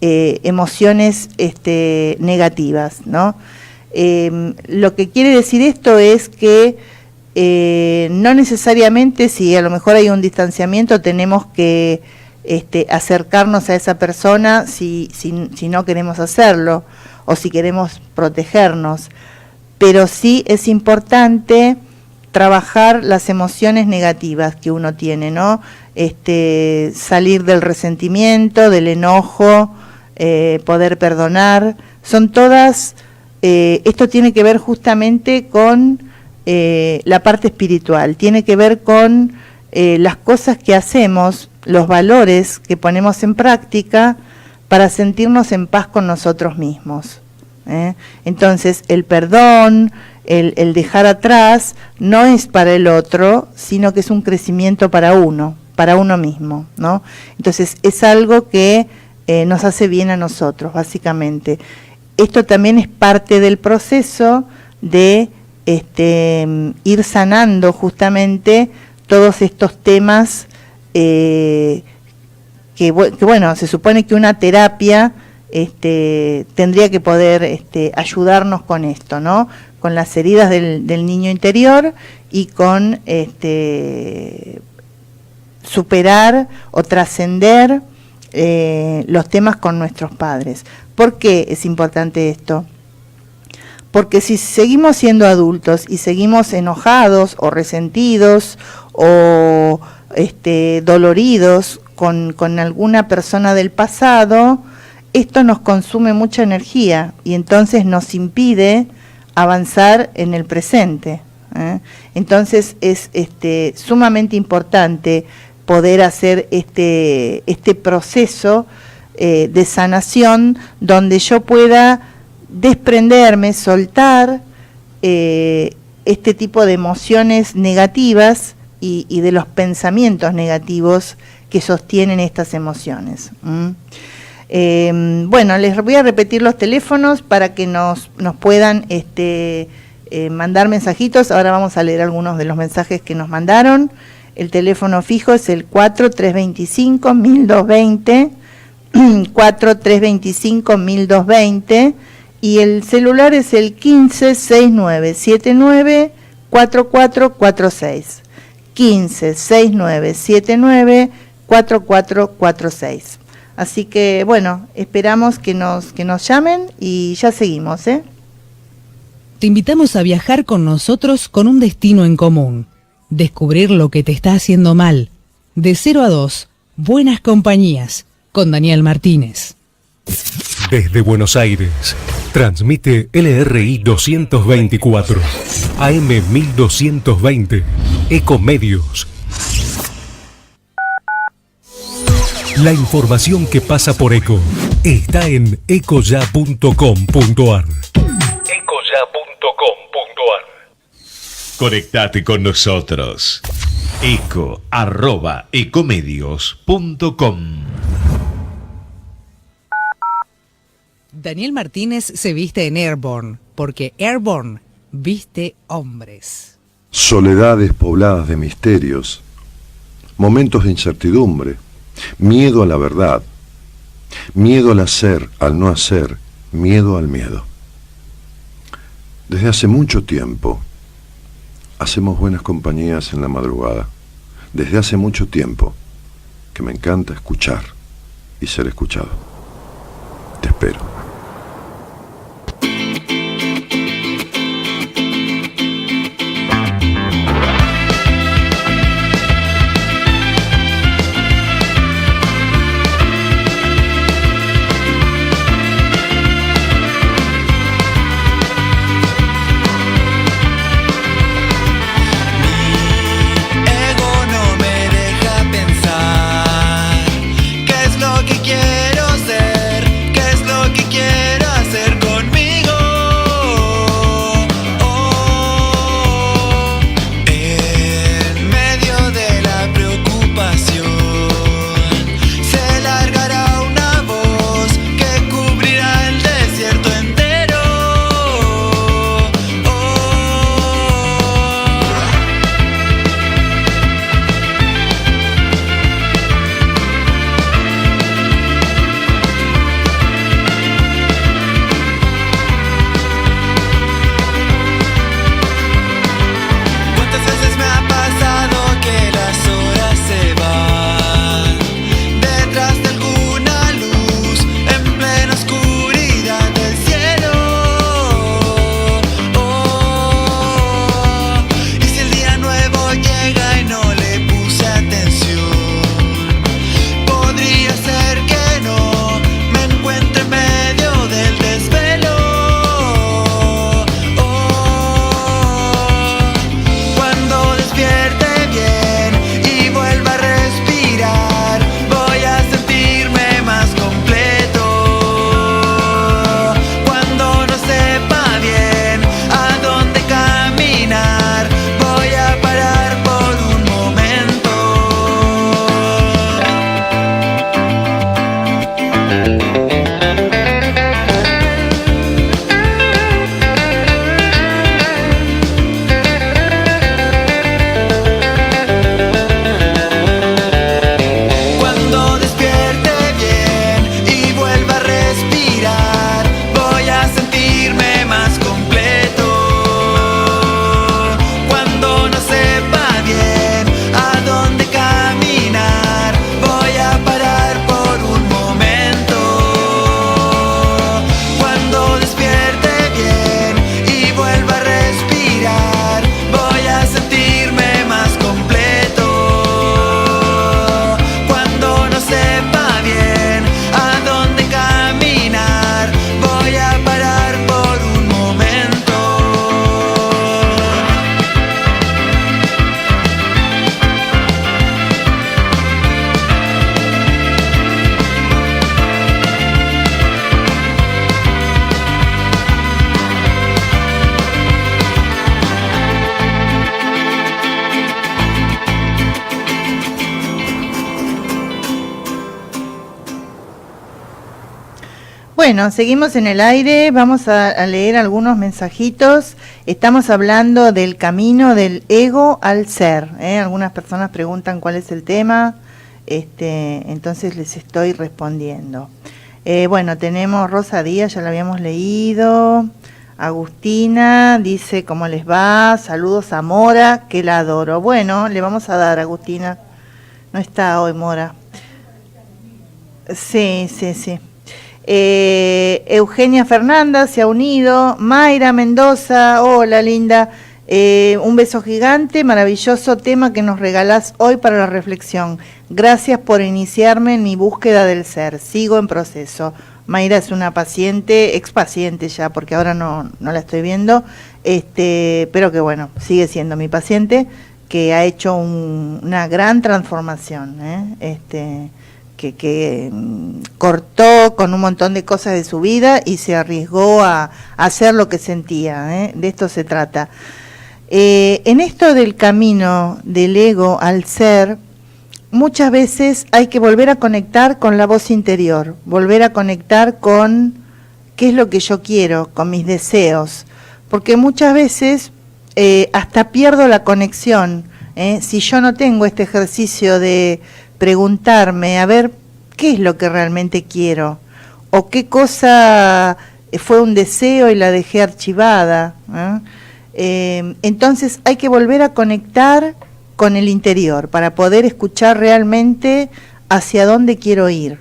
emociones negativas, ¿no? Lo que quiere decir esto es que no necesariamente, si a lo mejor hay un distanciamiento, tenemos que acercarnos a esa persona si no queremos hacerlo o si queremos protegernos, pero sí es importante trabajar las emociones negativas que uno tiene, ¿no? Salir del resentimiento, del enojo, poder perdonar, son todas, esto tiene que ver justamente con la parte espiritual, tiene que ver con las cosas que hacemos, los valores que ponemos en práctica para sentirnos en paz con nosotros mismos. Entonces, el perdón, el dejar atrás, no es para el otro, sino que es un crecimiento para uno mismo, ¿no? Entonces, es algo que nos hace bien a nosotros, básicamente. Esto también es parte del proceso de ir sanando justamente todos estos temas que bueno, se supone que una terapia tendría que poder ayudarnos con esto, ¿no? Con las heridas del niño interior y con superar o trascender los temas con nuestros padres. ¿Por qué es importante esto? Porque si seguimos siendo adultos y seguimos enojados o resentidos o doloridos con alguna persona del pasado, esto nos consume mucha energía y entonces nos impide avanzar en el presente. Entonces es sumamente importante poder hacer este proceso de sanación donde yo pueda desprenderme, soltar este tipo de emociones negativas y de los pensamientos negativos que sostienen estas emociones. Bueno, les voy a repetir los teléfonos para que nos puedan mandar mensajitos. Ahora vamos a leer algunos de los mensajes que nos mandaron. El teléfono fijo es el 4325-1220, 4325-1220, y el celular es el 1569794446, 1569794446. Así que, bueno, esperamos que nos llamen y ya seguimos, ¿eh? Te invitamos a viajar con nosotros con un destino en común. Descubrir lo que te está haciendo mal. De 0 a 2, Buenas Compañías, con Daniel Martínez. Desde Buenos Aires, transmite LRI 224, AM 1220, Ecomedios. La información que pasa por Eco está en ecoya.com.ar. Conectate con nosotros. eco@ecomedios.com. Daniel Martínez se viste en Airborne, porque Airborne viste hombres. Soledades pobladas de misterios, momentos de incertidumbre, miedo a la verdad, miedo al hacer, al no hacer, miedo al miedo. Desde hace mucho tiempo hacemos buenas compañías en la madrugada. Desde hace mucho tiempo que me encanta escuchar y ser escuchado. Te espero. Quiero ser, qué es lo que Bueno, seguimos en el aire, vamos a leer algunos mensajitos. Estamos hablando del camino del ego al ser. Algunas personas preguntan cuál es el tema, entonces les estoy respondiendo. Bueno, tenemos Rosa Díaz, ya la habíamos leído. Agustina dice, ¿cómo les va? Saludos a Mora, que la adoro. Bueno, le vamos a dar, Agustina. No está hoy Mora. Sí. Eugenia Fernanda se ha unido. Mayra Mendoza, hola linda. Un beso gigante, maravilloso tema que nos regalás hoy para la reflexión. Gracias por iniciarme en mi búsqueda del ser. Sigo en proceso. Mayra es una paciente, ex paciente ya, porque ahora no la estoy viendo, pero que bueno, sigue siendo mi paciente, que ha hecho una gran transformación, que cortó con un montón de cosas de su vida y se arriesgó a hacer lo que sentía, de esto se trata. En esto del camino del ego al ser, muchas veces hay que volver a conectar con la voz interior, volver a conectar con qué es lo que yo quiero, con mis deseos, porque muchas veces hasta pierdo la conexión, si yo no tengo este ejercicio de preguntarme, a ver, ¿qué es lo que realmente quiero? ¿O qué cosa fue un deseo y la dejé archivada? Entonces hay que volver a conectar con el interior para poder escuchar realmente hacia dónde quiero ir,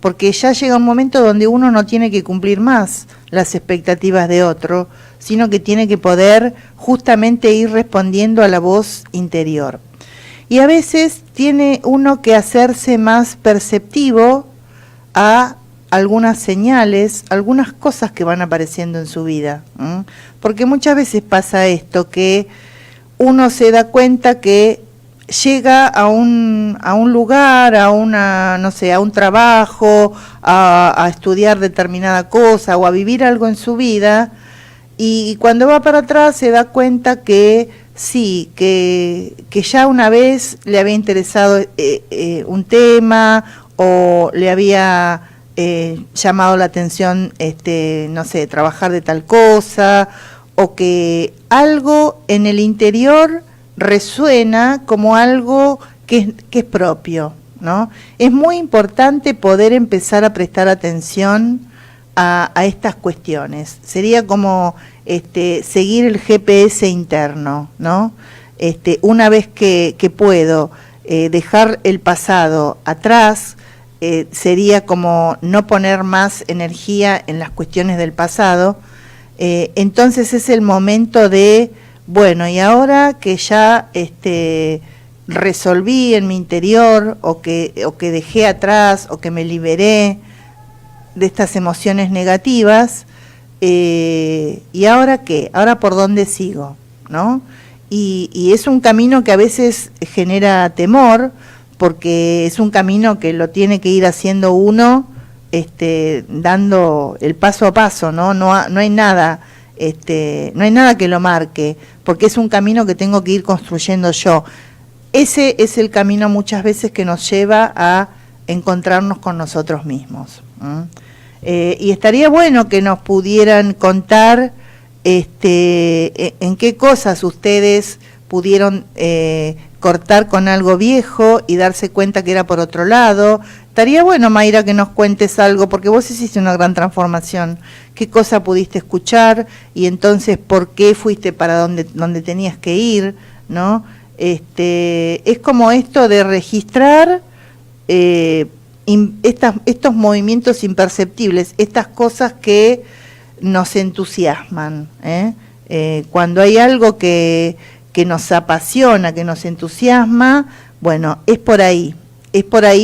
porque ya llega un momento donde uno no tiene que cumplir más las expectativas de otro, sino que tiene que poder justamente ir respondiendo a la voz interior. Y a veces tiene uno que hacerse más perceptivo a algunas señales, algunas cosas que van apareciendo en su vida, porque muchas veces pasa esto, que uno se da cuenta que llega a un lugar, a un trabajo, a estudiar determinada cosa o a vivir algo en su vida, y cuando va para atrás se da cuenta que sí, que ya una vez le había interesado un tema o le había llamado la atención, trabajar de tal cosa, o que algo en el interior resuena como algo que es propio, ¿no? Es muy importante poder empezar a prestar atención a estas cuestiones. Sería como seguir el GPS interno, ¿no? Una vez que puedo dejar el pasado atrás, sería como no poner más energía en las cuestiones del pasado. Entonces es el momento de, bueno, y ahora que ya resolví en mi interior o que dejé atrás o que me liberé de estas emociones negativas, ¿y ahora qué? ¿Ahora por dónde sigo? ¿No? Y es un camino que a veces genera temor, porque es un camino que lo tiene que ir haciendo uno, dando el paso a paso, no hay nada, no hay nada que lo marque, porque es un camino que tengo que ir construyendo yo. Ese es el camino muchas veces que nos lleva a encontrarnos con nosotros mismos. Y estaría bueno que nos pudieran contar en qué cosas ustedes pudieron cortar con algo viejo y darse cuenta que era por otro lado. Estaría bueno, Mayra, que nos cuentes algo, porque vos hiciste una gran transformación. ¿Qué cosa pudiste escuchar? Y entonces, ¿por qué fuiste para donde tenías que ir? ¿No? Es como esto de registrar estos movimientos imperceptibles, estas cosas que nos entusiasman. Cuando hay algo que nos apasiona, que nos entusiasma, bueno, es por ahí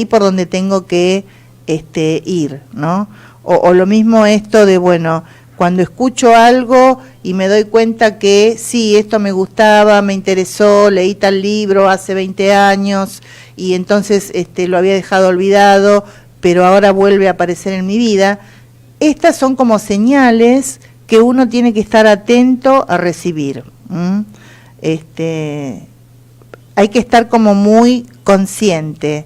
por donde tengo que ir, ¿no? O lo mismo esto de, bueno, cuando escucho algo y me doy cuenta que sí, esto me gustaba, me interesó, leí tal libro hace 20 años y entonces lo había dejado olvidado, pero ahora vuelve a aparecer en mi vida. Estas son como señales que uno tiene que estar atento a recibir. Hay que estar como muy consciente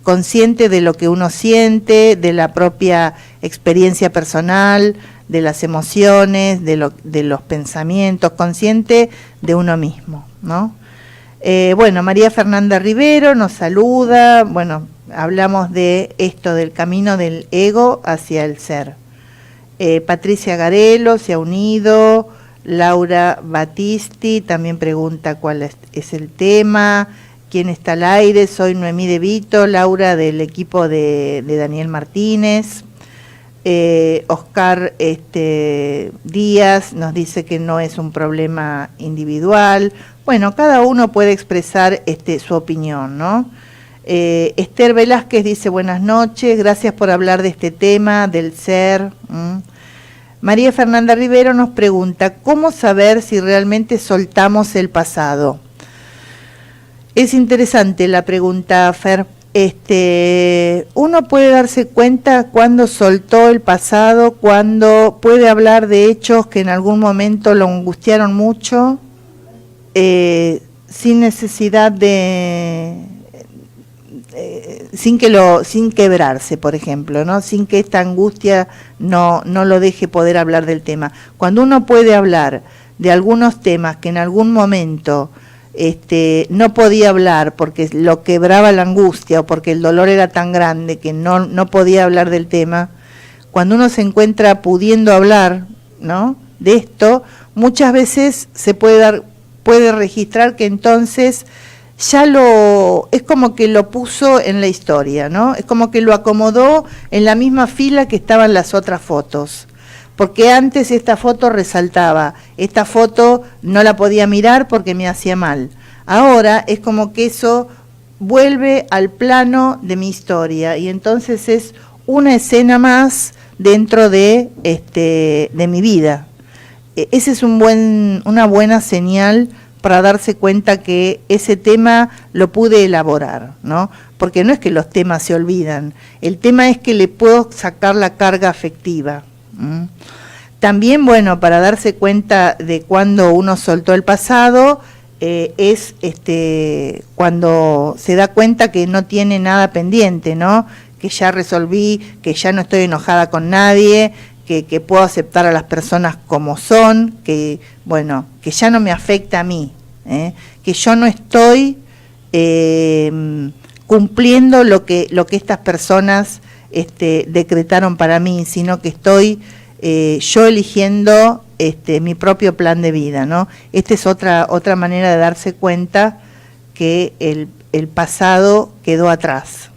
consciente de lo que uno siente, de la propia experiencia personal, de las emociones, de los pensamientos, consciente de uno mismo, ¿no? Bueno, María Fernanda Rivero nos saluda, bueno, hablamos de esto, del camino del ego hacia el ser. Patricia Garelo se ha unido, Laura Battisti también pregunta cuál es el tema, quién está al aire. Soy Noemí De Vito, Laura del equipo de Daniel Martínez. Oscar Díaz nos dice que no es un problema individual. Bueno, cada uno puede expresar su opinión, ¿no? Esther Velázquez dice buenas noches, gracias por hablar de este tema, del ser. María Fernanda Rivero nos pregunta, ¿cómo saber si realmente soltamos el pasado? Es interesante la pregunta, Fer. Uno puede darse cuenta cuando soltó el pasado, cuando puede hablar de hechos que en algún momento lo angustiaron mucho, sin necesidad de... sin quebrarse, por ejemplo, ¿no? Sin que esta angustia no lo deje poder hablar del tema. Cuando uno puede hablar de algunos temas que en algún momento no podía hablar porque lo quebraba la angustia o porque el dolor era tan grande que no podía hablar del tema, cuando uno se encuentra pudiendo hablar, ¿no?, de esto, muchas veces se puede registrar que entonces ya es como que lo puso en la historia, ¿no? Es como que lo acomodó en la misma fila que estaban las otras fotos. Porque antes esta foto resaltaba, esta foto no la podía mirar porque me hacía mal. Ahora es como que eso vuelve al plano de mi historia y entonces es una escena más dentro de mi vida. Ese es una buena señal para darse cuenta que ese tema lo pude elaborar, ¿no? Porque no es que los temas se olvidan, el tema es que le puedo sacar la carga afectiva. También, bueno, para darse cuenta de cuando uno soltó el pasado, es cuando se da cuenta que no tiene nada pendiente, ¿no? Que ya resolví, que ya no estoy enojada con nadie, que puedo aceptar a las personas como son, que, bueno, que ya no me afecta a mí, que yo no estoy cumpliendo lo que estas personas decretaron para mí, sino que estoy yo eligiendo mi propio plan de vida, ¿no? Esta es otra manera de darse cuenta que el pasado quedó atrás.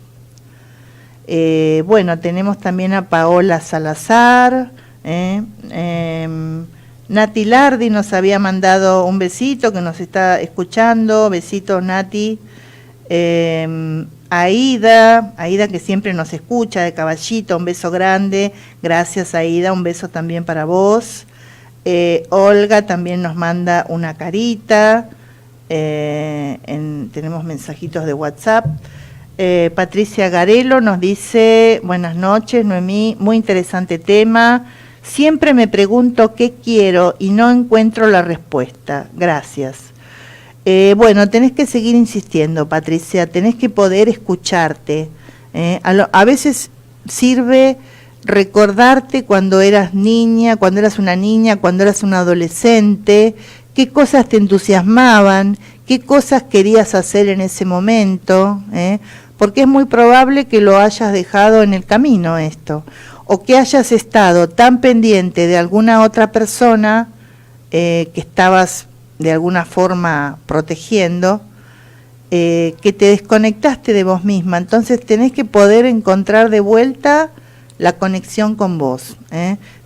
Bueno, tenemos también a Paola Salazar, Nati Lardi nos había mandado un besito, que nos está escuchando, besitos Nati. Aida que siempre nos escucha, de Caballito, un beso grande, gracias Aida, un beso también para vos. Olga también nos manda una carita, tenemos mensajitos de WhatsApp. Patricia Garelo nos dice, buenas noches Noemí, muy interesante tema, siempre me pregunto qué quiero y no encuentro la respuesta, gracias. Bueno, tenés que seguir insistiendo, Patricia, tenés que poder escucharte. A veces sirve recordarte cuando eras niña, cuando eras una niña, cuando eras un adolescente, qué cosas te entusiasmaban, qué cosas querías hacer en ese momento, porque es muy probable que lo hayas dejado en el camino esto, o que hayas estado tan pendiente de alguna otra persona que estabas de alguna forma protegiendo, que te desconectaste de vos misma. Entonces tenés que poder encontrar de vuelta la conexión con vos.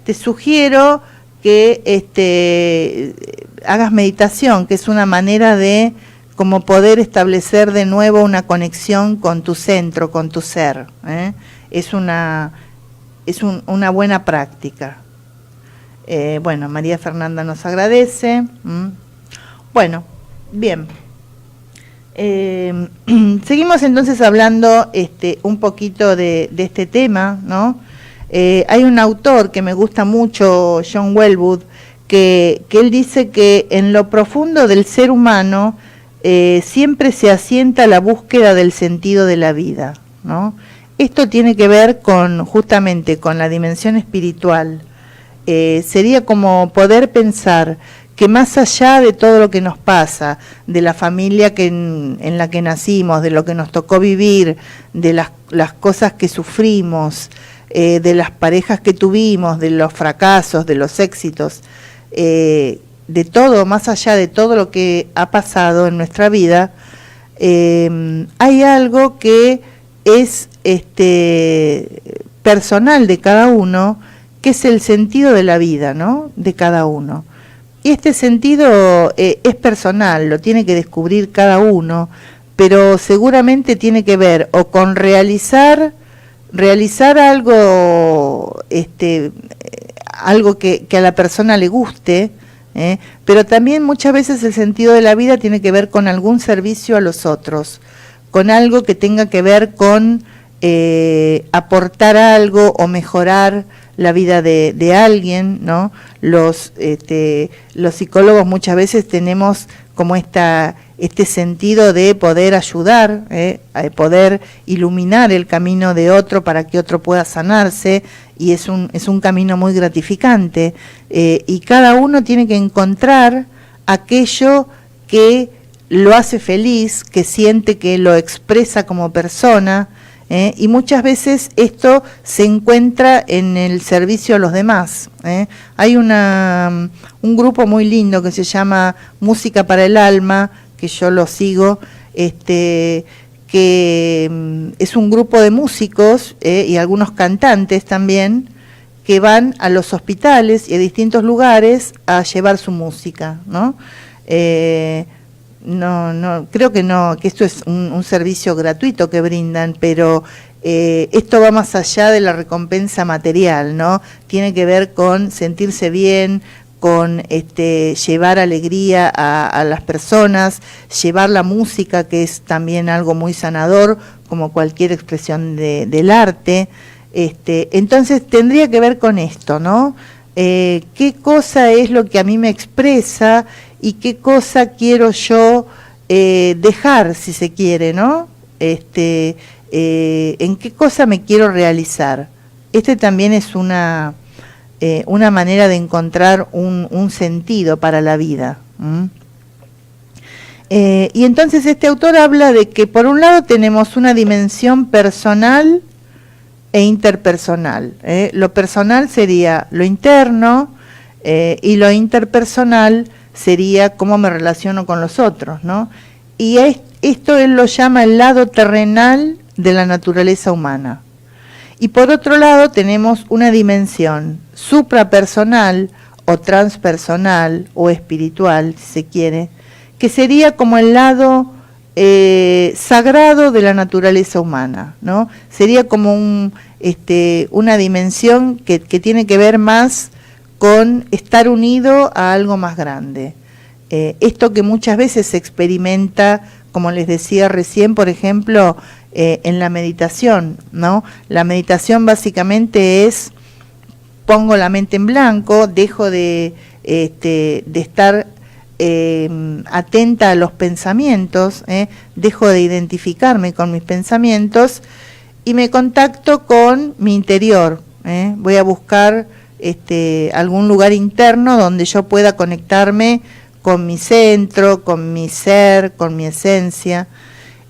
Te sugiero que hagas meditación, que es una manera de como poder establecer de nuevo una conexión con tu centro, con tu ser. Es una buena práctica. Bueno, María Fernanda nos agradece. Bueno, bien. Seguimos entonces hablando un poquito de este tema, ¿no? Hay un autor que me gusta mucho, John Welwood, que él dice que en lo profundo del ser humano siempre se asienta la búsqueda del sentido de la vida. ¿no? Esto tiene que ver justamente con la dimensión espiritual. Sería como poder pensar que más allá de todo lo que nos pasa, de la familia en la que nacimos, de lo que nos tocó vivir, de las cosas que sufrimos, de las parejas que tuvimos, de los fracasos, de los éxitos, de todo, más allá de todo lo que ha pasado en nuestra vida, hay algo que es personal de cada uno, que es el sentido de la vida, ¿no? De cada uno. Y este sentido es personal, lo tiene que descubrir cada uno, pero seguramente tiene que ver o con realizar algo, algo que a la persona le guste, pero también muchas veces el sentido de la vida tiene que ver con algún servicio a los otros, con algo que tenga que ver con aportar algo o mejorar la vida de alguien, ¿no? Los psicólogos muchas veces tenemos como este sentido de poder ayudar, poder iluminar el camino de otro para que otro pueda sanarse, y es un camino muy gratificante, y cada uno tiene que encontrar aquello que lo hace feliz, que siente que lo expresa como persona, y muchas veces esto se encuentra en el servicio a los demás. Hay un grupo muy lindo que se llama Música para el Alma, que yo lo sigo, que es un grupo de músicos y algunos cantantes también, que van a los hospitales y a distintos lugares a llevar su música, ¿no? No, creo que no, que esto es un servicio gratuito que brindan, pero esto va más allá de la recompensa material, ¿no? Tiene que ver con sentirse bien, con llevar alegría a las personas, llevar la música, que es también algo muy sanador, como cualquier expresión del arte. Entonces tendría que ver con esto, ¿no? ¿Qué cosa es lo que a mí me expresa y qué cosa quiero yo dejar, si se quiere, ¿no? ¿En qué cosa me quiero realizar? También es una manera de encontrar un sentido para la vida. Y entonces este autor habla de que por un lado tenemos una dimensión personal e interpersonal. Lo personal sería lo interno, y lo interpersonal sería cómo me relaciono con los otros, ¿no? Y esto él lo llama el lado terrenal de la naturaleza humana. Y por otro lado tenemos una dimensión suprapersonal o transpersonal o espiritual, si se quiere, que sería como el lado sagrado de la naturaleza humana, ¿no? Sería como una dimensión que tiene que ver más con estar unido a algo más grande. Esto que muchas veces se experimenta, como les decía recién, por ejemplo, en la meditación, ¿no? La meditación básicamente es, pongo la mente en blanco, dejo de estar atenta a los pensamientos, dejo de identificarme con mis pensamientos y me contacto con mi interior. Voy a buscar algún lugar interno donde yo pueda conectarme con mi centro, con mi ser, con mi esencia.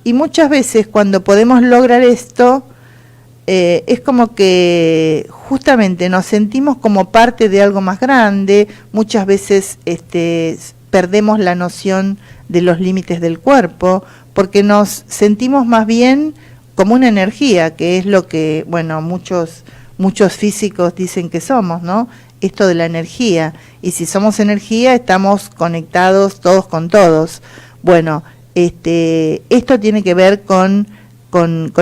Y muchas veces cuando podemos lograr esto, es como que justamente nos sentimos como parte de algo más grande. Muchas veces perdemos la noción de los límites del cuerpo, porque nos sentimos más bien como una energía, que es lo que, bueno, muchos físicos dicen que somos, ¿no? Esto de la energía. Y si somos energía, estamos conectados todos con todos. Bueno, esto tiene que ver con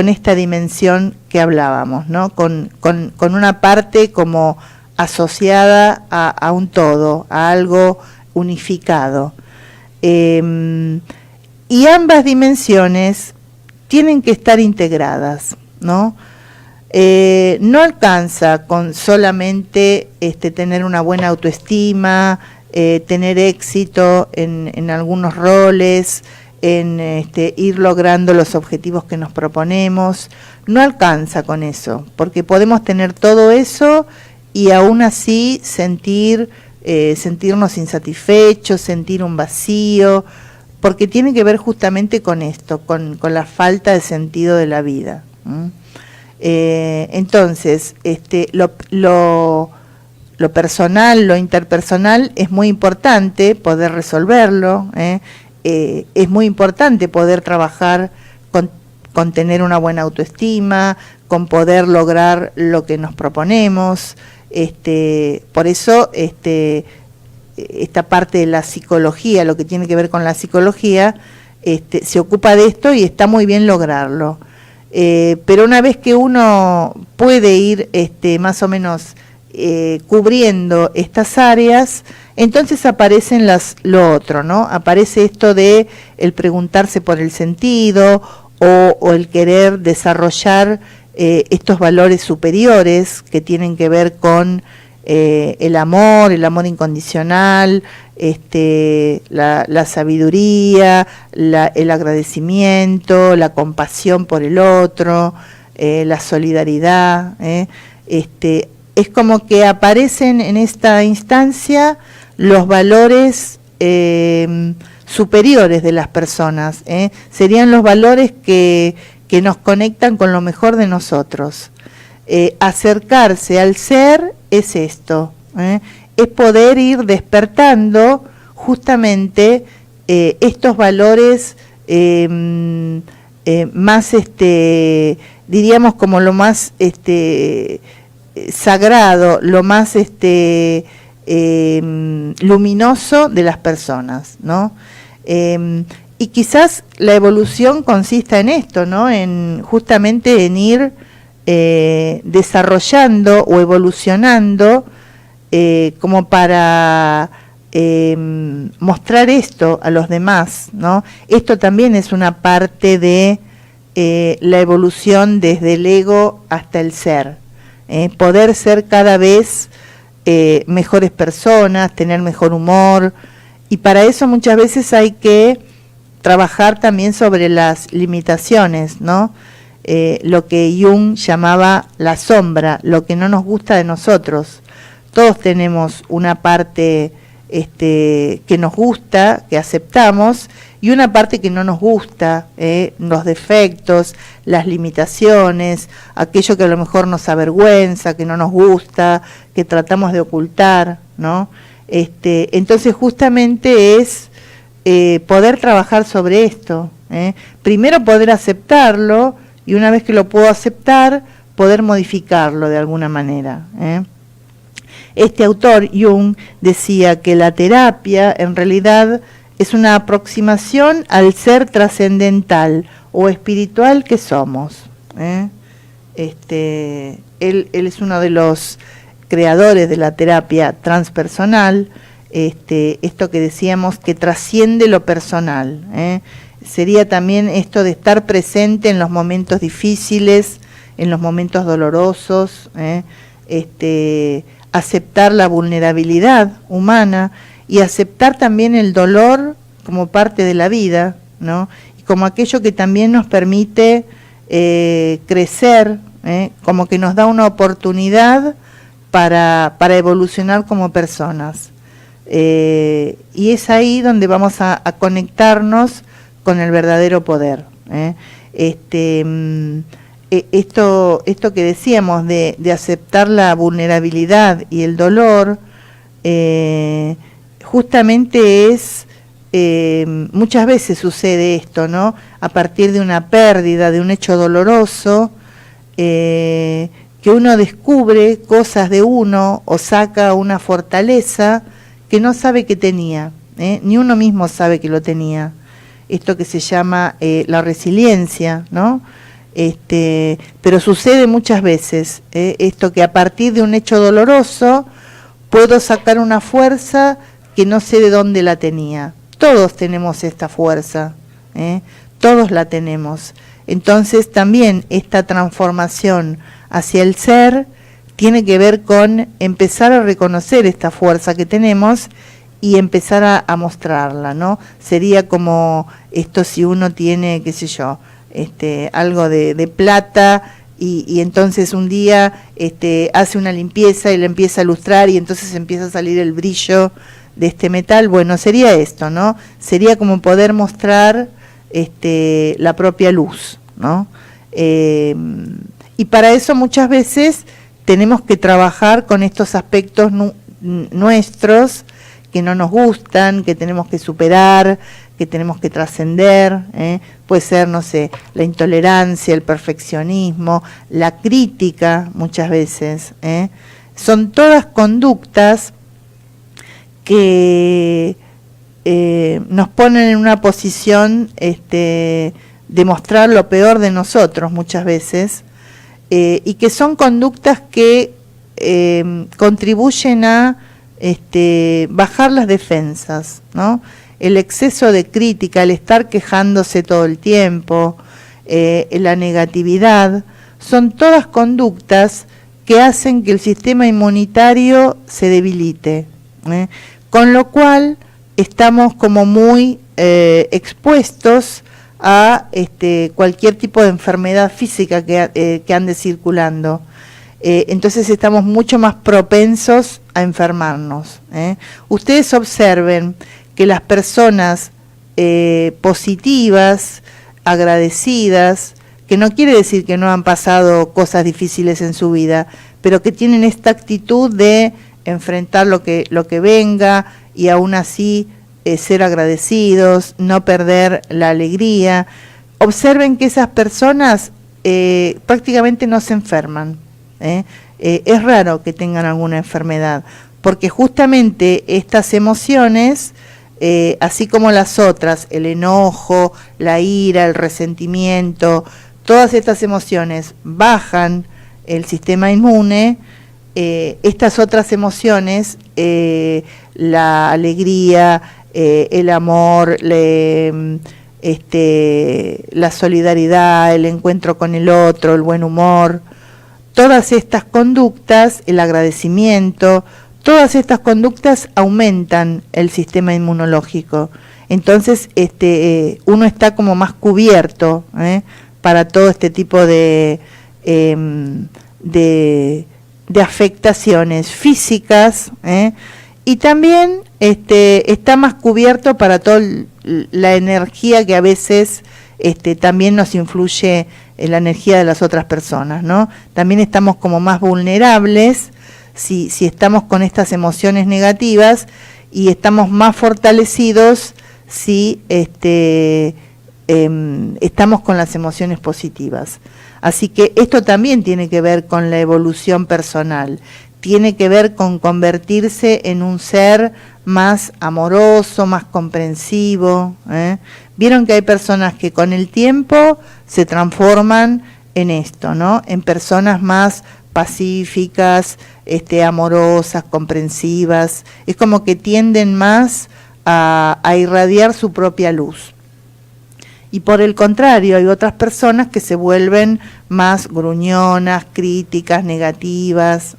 esta dimensión que hablábamos, ¿no? Con una parte como asociada a un todo, a algo unificado. Y ambas dimensiones tienen que estar integradas, ¿no? No alcanza con solamente tener una buena autoestima, tener éxito en algunos roles, en ir logrando los objetivos que nos proponemos. No alcanza con eso, porque podemos tener todo eso y aún así sentirnos insatisfechos, sentir un vacío, porque tiene que ver justamente con esto, con la falta de sentido de la vida. Entonces, lo personal, lo interpersonal es muy importante poder resolverlo, es muy importante poder trabajar con tener una buena autoestima, con poder lograr lo que nos proponemos. Por eso esta parte de la psicología, lo que tiene que ver con la psicología, se ocupa de esto y está muy bien lograrlo. Pero una vez que uno puede ir más o menos cubriendo estas áreas, entonces aparecen lo otro, ¿no? Aparece esto de el preguntarse por el sentido o el querer desarrollar estos valores superiores que tienen que ver con el amor incondicional, la sabiduría, el agradecimiento, la compasión por el otro, la solidaridad. Es como que aparecen en esta instancia los valores superiores de las personas, serían los valores que nos conectan con lo mejor de nosotros. Acercarse al ser es esto, es poder ir despertando justamente estos valores más, diríamos como lo más sagrado, lo más luminoso de las personas, ¿no? Y quizás la evolución consista en esto, ¿no? Justamente en ir desarrollando o evolucionando como para mostrar esto a los demás, ¿no? Esto también es una parte de la evolución desde el ego hasta el ser, poder ser cada vez mejores personas, tener mejor humor, y para eso muchas veces hay que trabajar también sobre las limitaciones, ¿no? Lo que Jung llamaba la sombra, lo que no nos gusta de nosotros. Todos tenemos una parte que nos gusta, que aceptamos, y una parte que no nos gusta, los defectos, las limitaciones, aquello que a lo mejor nos avergüenza, que no nos gusta, que tratamos de ocultar, ¿no? Entonces justamente es poder trabajar sobre esto, primero poder aceptarlo, y una vez que lo puedo aceptar, poder modificarlo de alguna manera. Este autor, Jung, decía que la terapia en realidad es una aproximación al ser trascendental o espiritual que somos. Él es uno de los creadores de la terapia transpersonal, esto que decíamos que trasciende lo personal. Sería también esto de estar presente en los momentos difíciles, en los momentos dolorosos, aceptar la vulnerabilidad humana y aceptar también el dolor como parte de la vida, ¿no? Y como aquello que también nos permite crecer, como que nos da una oportunidad para evolucionar como personas. Y es ahí donde vamos a conectarnos con el verdadero poder. Esto que decíamos de aceptar la vulnerabilidad y el dolor, justamente es, muchas veces sucede esto, ¿no? A partir de una pérdida, de un hecho doloroso, que uno descubre cosas de uno o saca una fortaleza que no sabe que tenía, ni uno mismo sabe que lo tenía. Esto que se llama la resiliencia, ¿no? Pero sucede muchas veces, esto que a partir de un hecho doloroso puedo sacar una fuerza que no sé de dónde la tenía. Todos tenemos esta fuerza, todos la tenemos. Entonces también esta transformación hacia el ser tiene que ver con empezar a reconocer esta fuerza que tenemos y empezar a mostrarla, ¿no? Sería como esto si uno tiene, qué sé yo, algo de plata y entonces un día hace una limpieza y la empieza a lustrar y entonces empieza a salir el brillo de este metal. Bueno, sería esto, ¿no? Sería como poder mostrar la propia luz, ¿no? Y para eso muchas veces tenemos que trabajar con estos aspectos nuestros que no nos gustan, que tenemos que superar, que tenemos que trascender, puede ser, no sé, la intolerancia, el perfeccionismo, la crítica muchas veces, son todas conductas que nos ponen en una posición de mostrar lo peor de nosotros muchas veces, y que son conductas que contribuyen a bajar las defensas, ¿no? El exceso de crítica, el estar quejándose todo el tiempo, la negatividad, son todas conductas que hacen que el sistema inmunitario se debilite, con lo cual estamos como muy expuestos a cualquier tipo de enfermedad física que ande circulando. Entonces estamos mucho más propensos a enfermarnos. Ustedes observen que las personas positivas, agradecidas, que no quiere decir que no han pasado cosas difíciles en su vida, pero que tienen esta actitud de enfrentar lo que venga y aún así ser agradecidos, no perder la alegría. Observen que esas personas prácticamente no se enferman. Es raro que tengan alguna enfermedad, porque justamente estas emociones, así como las otras, el enojo, la ira, el resentimiento, todas estas emociones bajan el sistema inmune. Estas otras emociones, la alegría, el amor, la solidaridad, el encuentro con el otro, el buen humor, todas estas conductas, el agradecimiento, todas estas conductas aumentan el sistema inmunológico. Entonces uno está como más cubierto para todo este tipo de afectaciones físicas, y también está más cubierto para toda la energía que a veces también nos influye en la energía de las otras personas, ¿no? También estamos como más vulnerables si estamos con estas emociones negativas, y estamos más fortalecidos si estamos con las emociones positivas. Así que esto también tiene que ver con la evolución personal, tiene que ver con convertirse en un ser más amoroso, más comprensivo. Vieron que hay personas que con el tiempo se transforman en esto, ¿no? En personas más pacíficas, amorosas, comprensivas. Es como que tienden más a irradiar su propia luz. Y por el contrario, hay otras personas que se vuelven más gruñonas, críticas, negativas.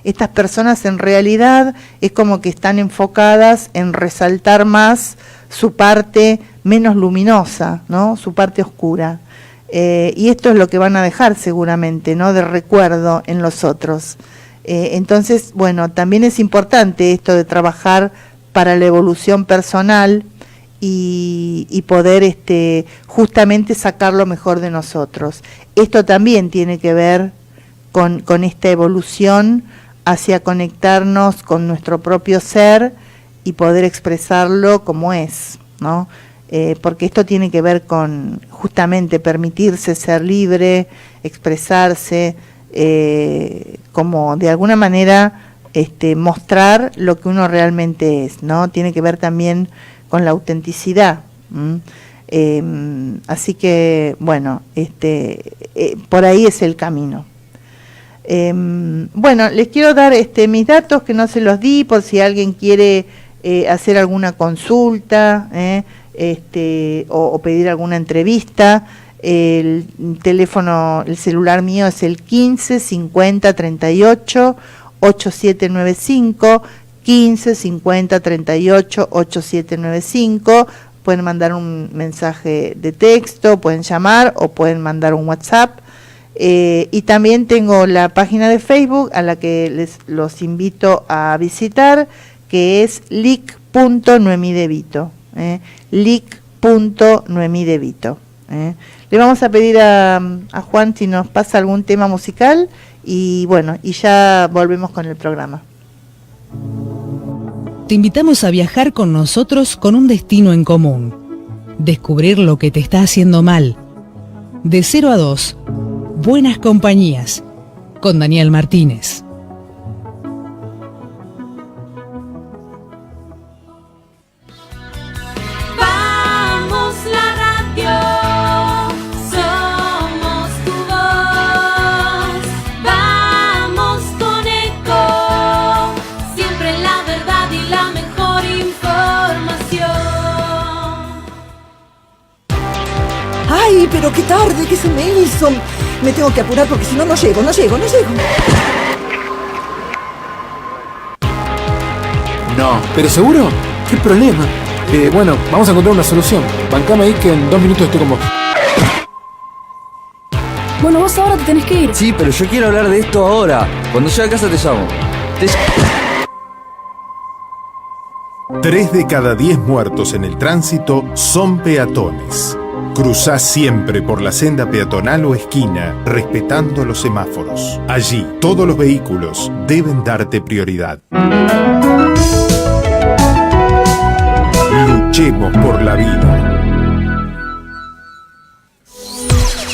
Estas personas en realidad es como que están enfocadas en resaltar más su parte menos luminosa, ¿no? Su parte oscura. Y esto es lo que van a dejar seguramente, ¿no? De recuerdo en los otros. Entonces, bueno, también es importante esto de trabajar para la evolución personal, y poder justamente sacar lo mejor de nosotros. Esto también tiene que ver con esta evolución hacia conectarnos con nuestro propio ser y poder expresarlo como es, ¿no? Porque esto tiene que ver con justamente permitirse ser libre, expresarse, como de alguna manera mostrar lo que uno realmente es, ¿no? Tiene que ver también con la autenticidad. Así que, bueno, por ahí es el camino. Bueno, les quiero dar mis datos que no se los di por si alguien quiere hacer alguna consulta o pedir alguna entrevista. El teléfono, el celular mío es el 15 50 38 8795. 15 50 38 8795. Pueden mandar un mensaje de texto, pueden llamar o pueden mandar un WhatsApp. Y también tengo la página de Facebook a la que los invito a visitar, que es lic.noemidevito. lic.noemidevito. Le vamos a pedir a Juan si nos pasa algún tema musical y bueno, y ya volvemos con el programa. Te invitamos a viajar con nosotros con un destino en común. Descubrir lo que te está haciendo mal. De 0 a 2, Buenas Compañías, con Daniel Martínez. Vamos la radio, somos tu voz. Vamos con Eco, siempre la verdad y la mejor información. ¡Ay, pero qué tarde que se me hizo! Me tengo que apurar porque si no, no llego. No, ¿pero seguro? ¿Qué problema? Bueno, vamos a encontrar una solución. Bancame ahí que en 2 minutos estoy con vos. Bueno, vos ahora te tenés que ir. Sí, pero yo quiero hablar de esto ahora. Cuando llegue a casa te llamo. 3 de cada 10 muertos en el tránsito son peatones. Cruzá siempre por la senda peatonal o esquina, respetando los semáforos. Allí, todos los vehículos deben darte prioridad. Luchemos por la vida.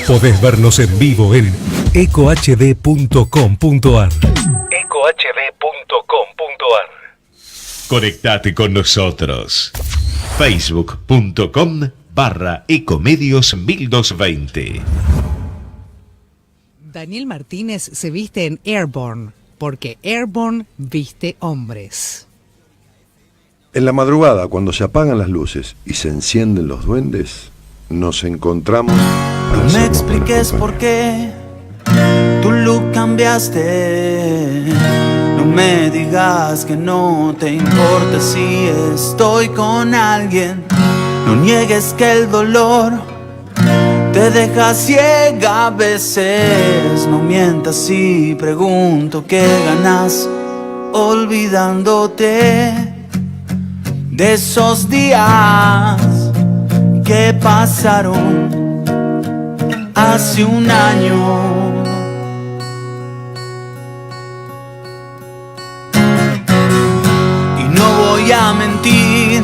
Podés vernos en vivo en ecohd.com.ar. ecohd.com.ar. Conectate con nosotros. Facebook.com/Ecomedios 1220. Daniel Martínez se viste en Airborne, porque Airborne viste hombres. En la madrugada, cuando se apagan las luces y se encienden los duendes, nos encontramos. No me expliques por qué tu look cambiaste. No me digas que no te importa si estoy con alguien. No niegues que el dolor te deja ciega a veces. No mientas si pregunto qué ganas olvidándote de esos días que pasaron hace un año. Y no voy a mentir,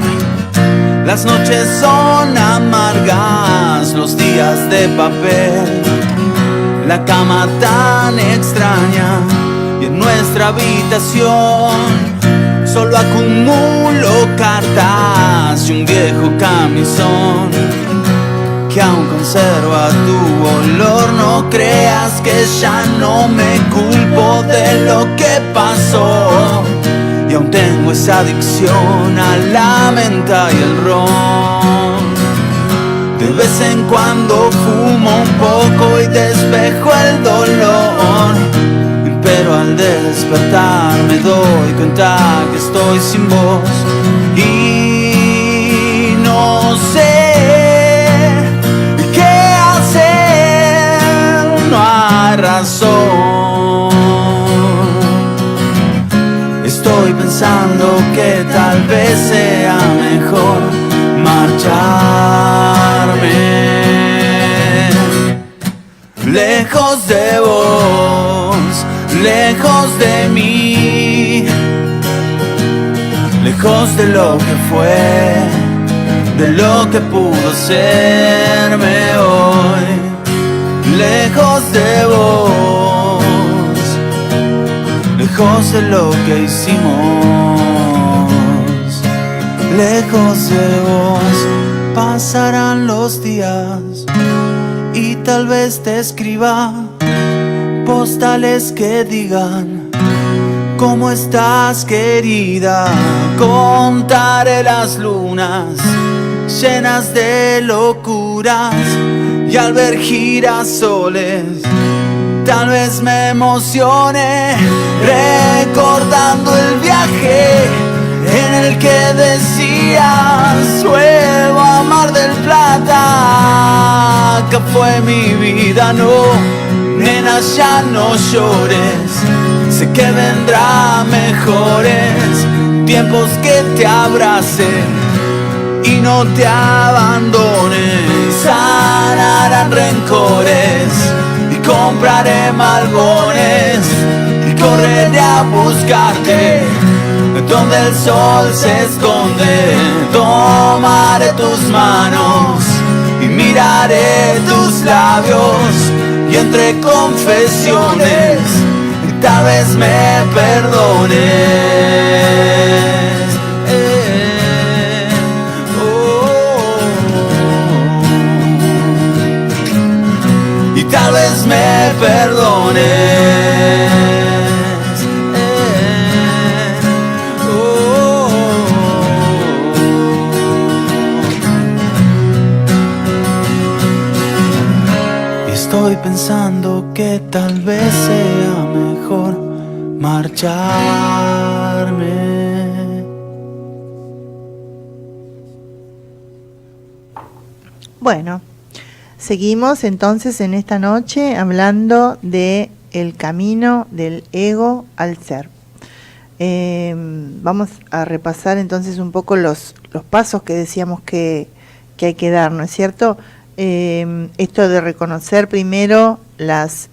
las noches son amargas, los días de papel, la cama tan extraña y en nuestra habitación solo acumulo cartas y un viejo camisón que aún conserva tu olor. No creas que ya no me culpo de lo que pasó y aún tengo esa adicción a la menta y el ron. De vez en cuando fumo un poco y despejo el dolor, pero al despertar me doy cuenta que estoy sin voz y no sé qué hacer, no hay razón. Estoy pensando que tal vez sea mejor marcharme lejos de vos, lejos de mí, lejos de lo que fue, de lo que pudo serme hoy, lejos de vos, lejos de lo que hicimos, lejos de vos. Pasarán los días y tal vez te escriba postales que digan ¿cómo estás, querida? Contaré las lunas llenas de locuras y al ver girasoles tal vez me emocione recordando el viaje en el que decías vuelvo a Mar del Plata, que fue mi vida. No, nena, ya no llores, sé que vendrá mejores tiempos, que te abracen y no te abandonen. Sanarán rencores y compraré malbones y correré a buscarte donde el sol se esconde. Tomaré tus manos y miraré tus labios, y entre confesiones tal vez me perdones. Y tal vez me perdones. Estoy pensando que tal vez sea mejor marcharme. Bueno, seguimos entonces en esta noche hablando de el camino del ego al ser. Vamos a repasar entonces un poco los pasos que decíamos que hay que dar, ¿no es cierto? Esto de reconocer primero los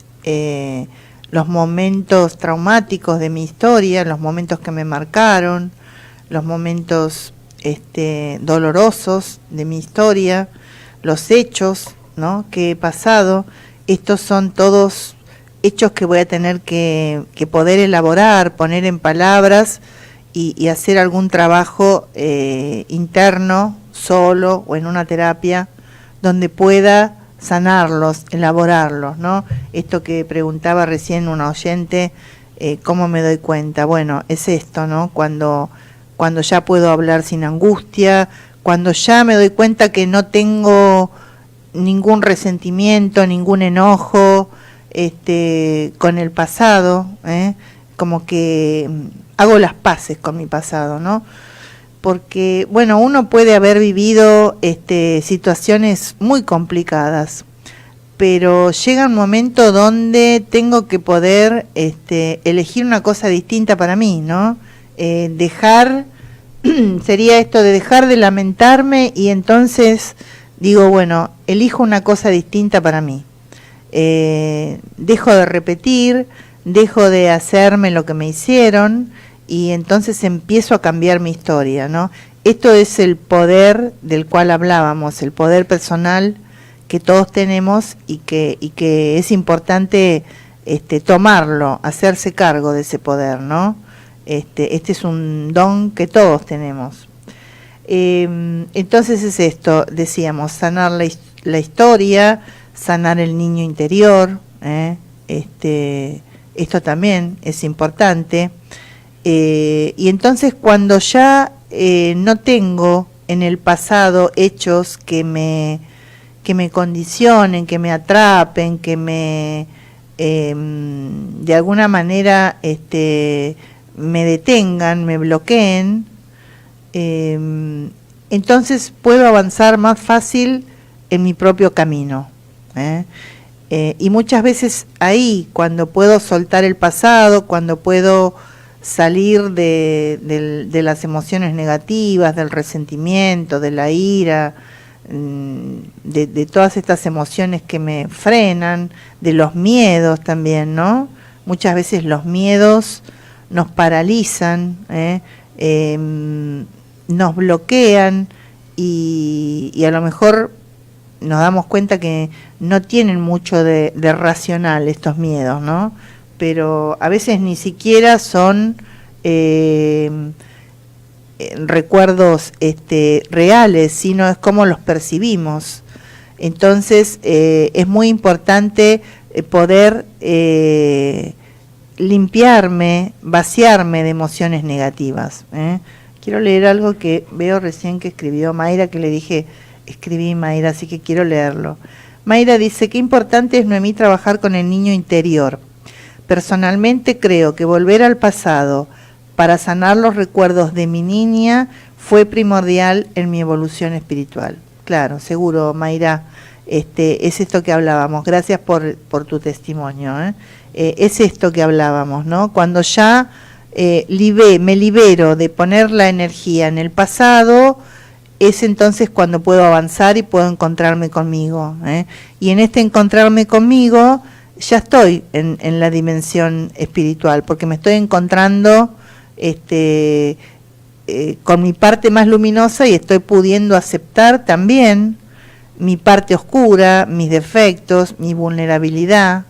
momentos traumáticos de mi historia, los momentos que me marcaron, los momentos dolorosos de mi historia, los hechos, ¿no?, que he pasado. Estos son todos hechos que voy a tener que poder elaborar, poner en palabras y hacer algún trabajo interno, solo o en una terapia, donde pueda sanarlos, elaborarlos, ¿no? Esto que preguntaba recién una oyente, ¿cómo me doy cuenta? Bueno, es esto, ¿no? Cuando ya puedo hablar sin angustia, cuando ya me doy cuenta que no tengo ningún resentimiento, ningún enojo con el pasado, como que hago las paces con mi pasado, ¿no? Porque, bueno, uno puede haber vivido situaciones muy complicadas, pero llega un momento donde tengo que poder elegir una cosa distinta para mí, ¿no? Sería esto de dejar de lamentarme y entonces digo, bueno, elijo una cosa distinta para mí. Dejo de repetir, dejo de hacerme lo que me hicieron, y entonces empiezo a cambiar mi historia, ¿no? Esto es el poder del cual hablábamos, el poder personal que todos tenemos y que es importante tomarlo, hacerse cargo de ese poder, ¿no? Este es un don que todos tenemos. Entonces es esto, decíamos, sanar la historia, sanar el niño interior, esto también es importante. Y entonces cuando ya no tengo en el pasado hechos que me condicionen, que me atrapen, que me de alguna manera me detengan, me bloqueen, entonces puedo avanzar más fácil en mi propio camino. Y muchas veces ahí, cuando puedo soltar el pasado, cuando puedo salir de las emociones negativas, del resentimiento, de la ira, de todas estas emociones que me frenan, de los miedos también, ¿no? Muchas veces los miedos nos paralizan, nos bloquean y a lo mejor nos damos cuenta que no tienen mucho de racional estos miedos, ¿no? Pero a veces ni siquiera son recuerdos reales, sino es como los percibimos. Entonces es muy importante poder limpiarme, vaciarme de emociones negativas. Quiero leer algo que veo recién que escribió Mayra, que le dije, escribí Mayra, así que quiero leerlo. Mayra dice, qué importante es, Noemí, trabajar con el niño interior. Personalmente creo que volver al pasado para sanar los recuerdos de mi niña fue primordial en mi evolución espiritual. Claro, seguro, Mayra, es esto que hablábamos. Gracias por tu testimonio. Es esto que hablábamos, ¿no? Cuando ya me libero de poner la energía en el pasado, es entonces cuando puedo avanzar y puedo encontrarme conmigo. Y en este encontrarme conmigo ya estoy en la dimensión espiritual, porque me estoy encontrando con mi parte más luminosa y estoy pudiendo aceptar también mi parte oscura, mis defectos, mi vulnerabilidad,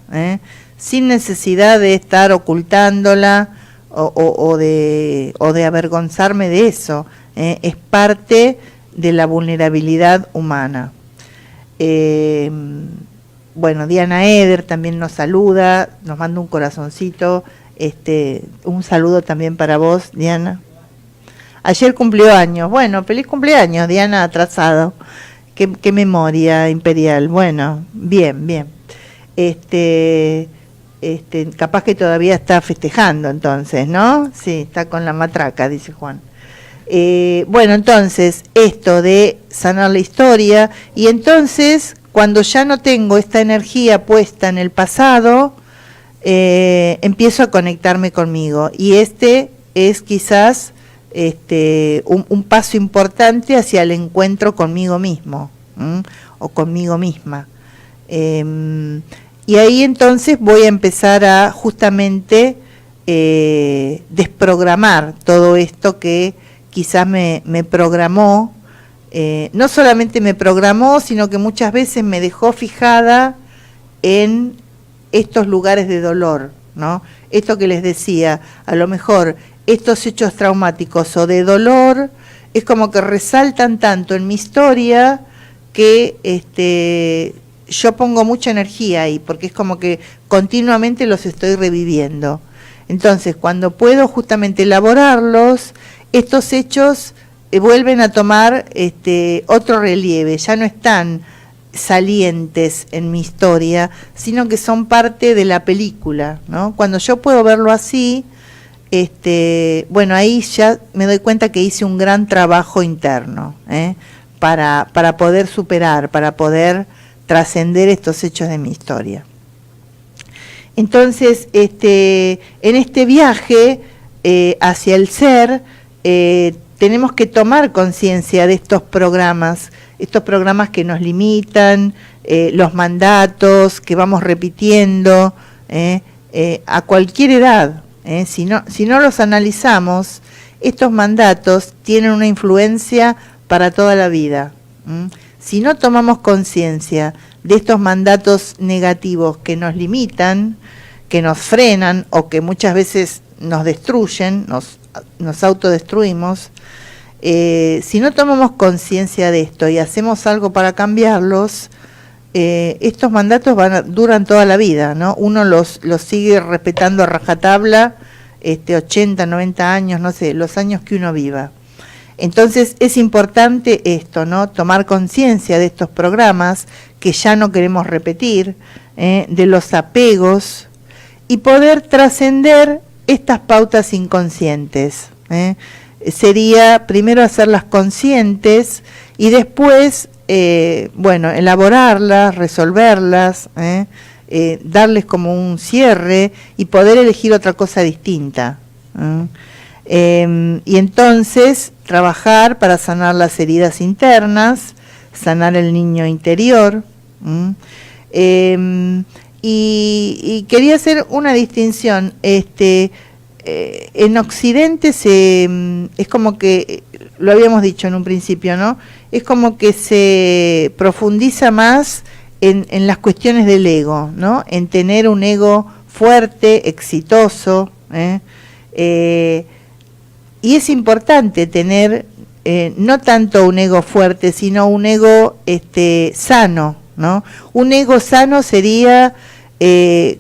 sin necesidad de estar ocultándola o de avergonzarme de eso. Es parte de la vulnerabilidad humana. Bueno, Diana Eder también nos saluda, nos manda un corazoncito, un saludo también para vos, Diana. Ayer cumplió años. Bueno, feliz cumpleaños, Diana, atrasado. Qué memoria imperial. Bueno, bien. Capaz que todavía está festejando entonces, ¿no? Sí, está con la matraca, dice Juan. Bueno, entonces, esto de sanar la historia, y entonces, cuando ya no tengo esta energía puesta en el pasado, empiezo a conectarme conmigo, y es quizás un paso importante hacia el encuentro conmigo mismo, o conmigo misma. Y ahí entonces voy a empezar a justamente desprogramar todo esto que quizás me programó, no solamente me programó, sino que muchas veces me dejó fijada en estos lugares de dolor, ¿no? Esto que les decía, a lo mejor estos hechos traumáticos o de dolor es como que resaltan tanto en mi historia que yo pongo mucha energía ahí, porque es como que continuamente los estoy reviviendo. Entonces, cuando puedo justamente elaborarlos, estos hechos vuelven a tomar otro relieve, ya no están salientes en mi historia, sino que son parte de la película, ¿no? Cuando yo puedo verlo así, bueno, ahí ya me doy cuenta que hice un gran trabajo interno, para poder superar, para poder trascender estos hechos de mi historia. Entonces, en este viaje hacia el ser, tenemos que tomar conciencia de estos programas que nos limitan, los mandatos que vamos repitiendo a cualquier edad. Si no los analizamos, estos mandatos tienen una influencia para toda la vida. Si no tomamos conciencia de estos mandatos negativos que nos limitan, que nos frenan o que muchas veces nos destruyen, nos autodestruimos, si no tomamos conciencia de esto y hacemos algo para cambiarlos, estos mandatos duran toda la vida, ¿no? Uno los sigue respetando a rajatabla, 80, 90 años, no sé, los años que uno viva. Entonces es importante esto, ¿no? Tomar conciencia de estos programas que ya no queremos repetir, de los apegos, y poder trascender estas pautas inconscientes. Sería primero hacerlas conscientes y después, elaborarlas, resolverlas, darles como un cierre y poder elegir otra cosa distinta. Y entonces trabajar para sanar las heridas internas, sanar el niño interior. Y quería hacer una distinción. En Occidente es como que, lo habíamos dicho en un principio, ¿no? Es como que se profundiza más en las cuestiones del ego, ¿no? En tener un ego fuerte, exitoso, y es importante tener no tanto un ego fuerte, sino un ego sano, ¿no? Un ego sano sería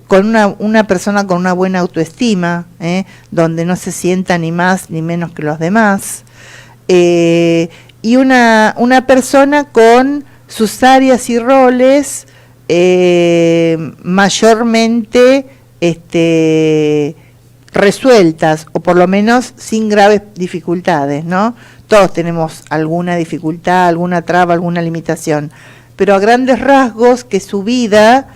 con una persona con una buena autoestima, donde no se sienta ni más ni menos que los demás, y una persona con sus áreas y roles mayormente resueltas, o por lo menos sin graves dificultades, ¿no? Todos tenemos alguna dificultad, alguna traba, alguna limitación, pero a grandes rasgos que su vida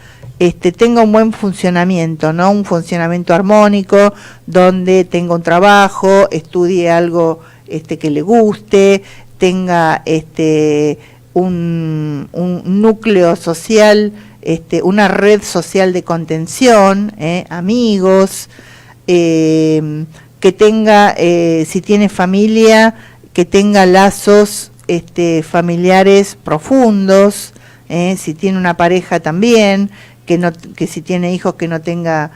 tenga un buen funcionamiento, ¿no? Un funcionamiento armónico, donde tenga un trabajo, estudie algo que le guste, tenga un núcleo social, una red social de contención, amigos, que tenga, si tiene familia, que tenga lazos familiares profundos, si tiene una pareja también, que si tiene hijos que no tenga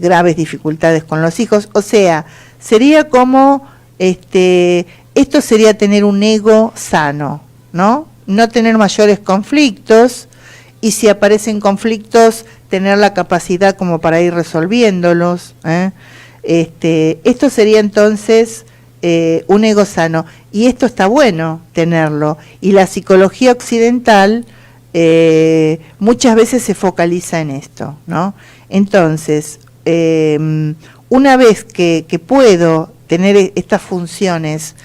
graves dificultades con los hijos. O sea, sería como esto sería tener un ego sano, ¿no? No tener mayores conflictos, y si aparecen conflictos, tener la capacidad como para ir resolviéndolos. Esto sería entonces un ego sano, y esto está bueno tenerlo, y la psicología occidental muchas veces se focaliza en esto, ¿no? Entonces, una vez que puedo tener estas funciones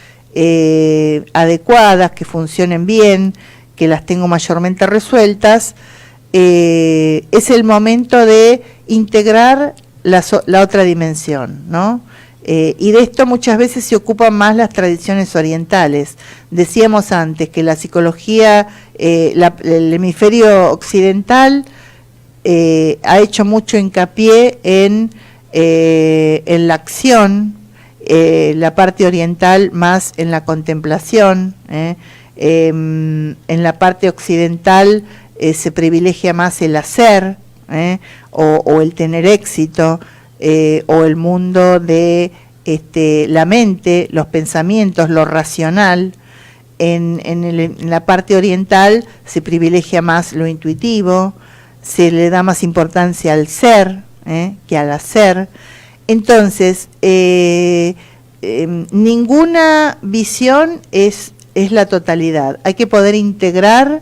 adecuadas, que funcionen bien, que las tengo mayormente resueltas, es el momento de integrar la otra dimensión, ¿no? Y de esto muchas veces se ocupan más las tradiciones orientales. Decíamos antes que la psicología, el hemisferio occidental ha hecho mucho hincapié en la acción, la parte oriental más en la contemplación, en la parte occidental se privilegia más el hacer, o el tener éxito, o el mundo de la mente, los pensamientos, lo racional. En la parte oriental se privilegia más lo intuitivo, se le da más importancia al ser que al hacer. Entonces, ninguna visión es la totalidad. Hay que poder integrar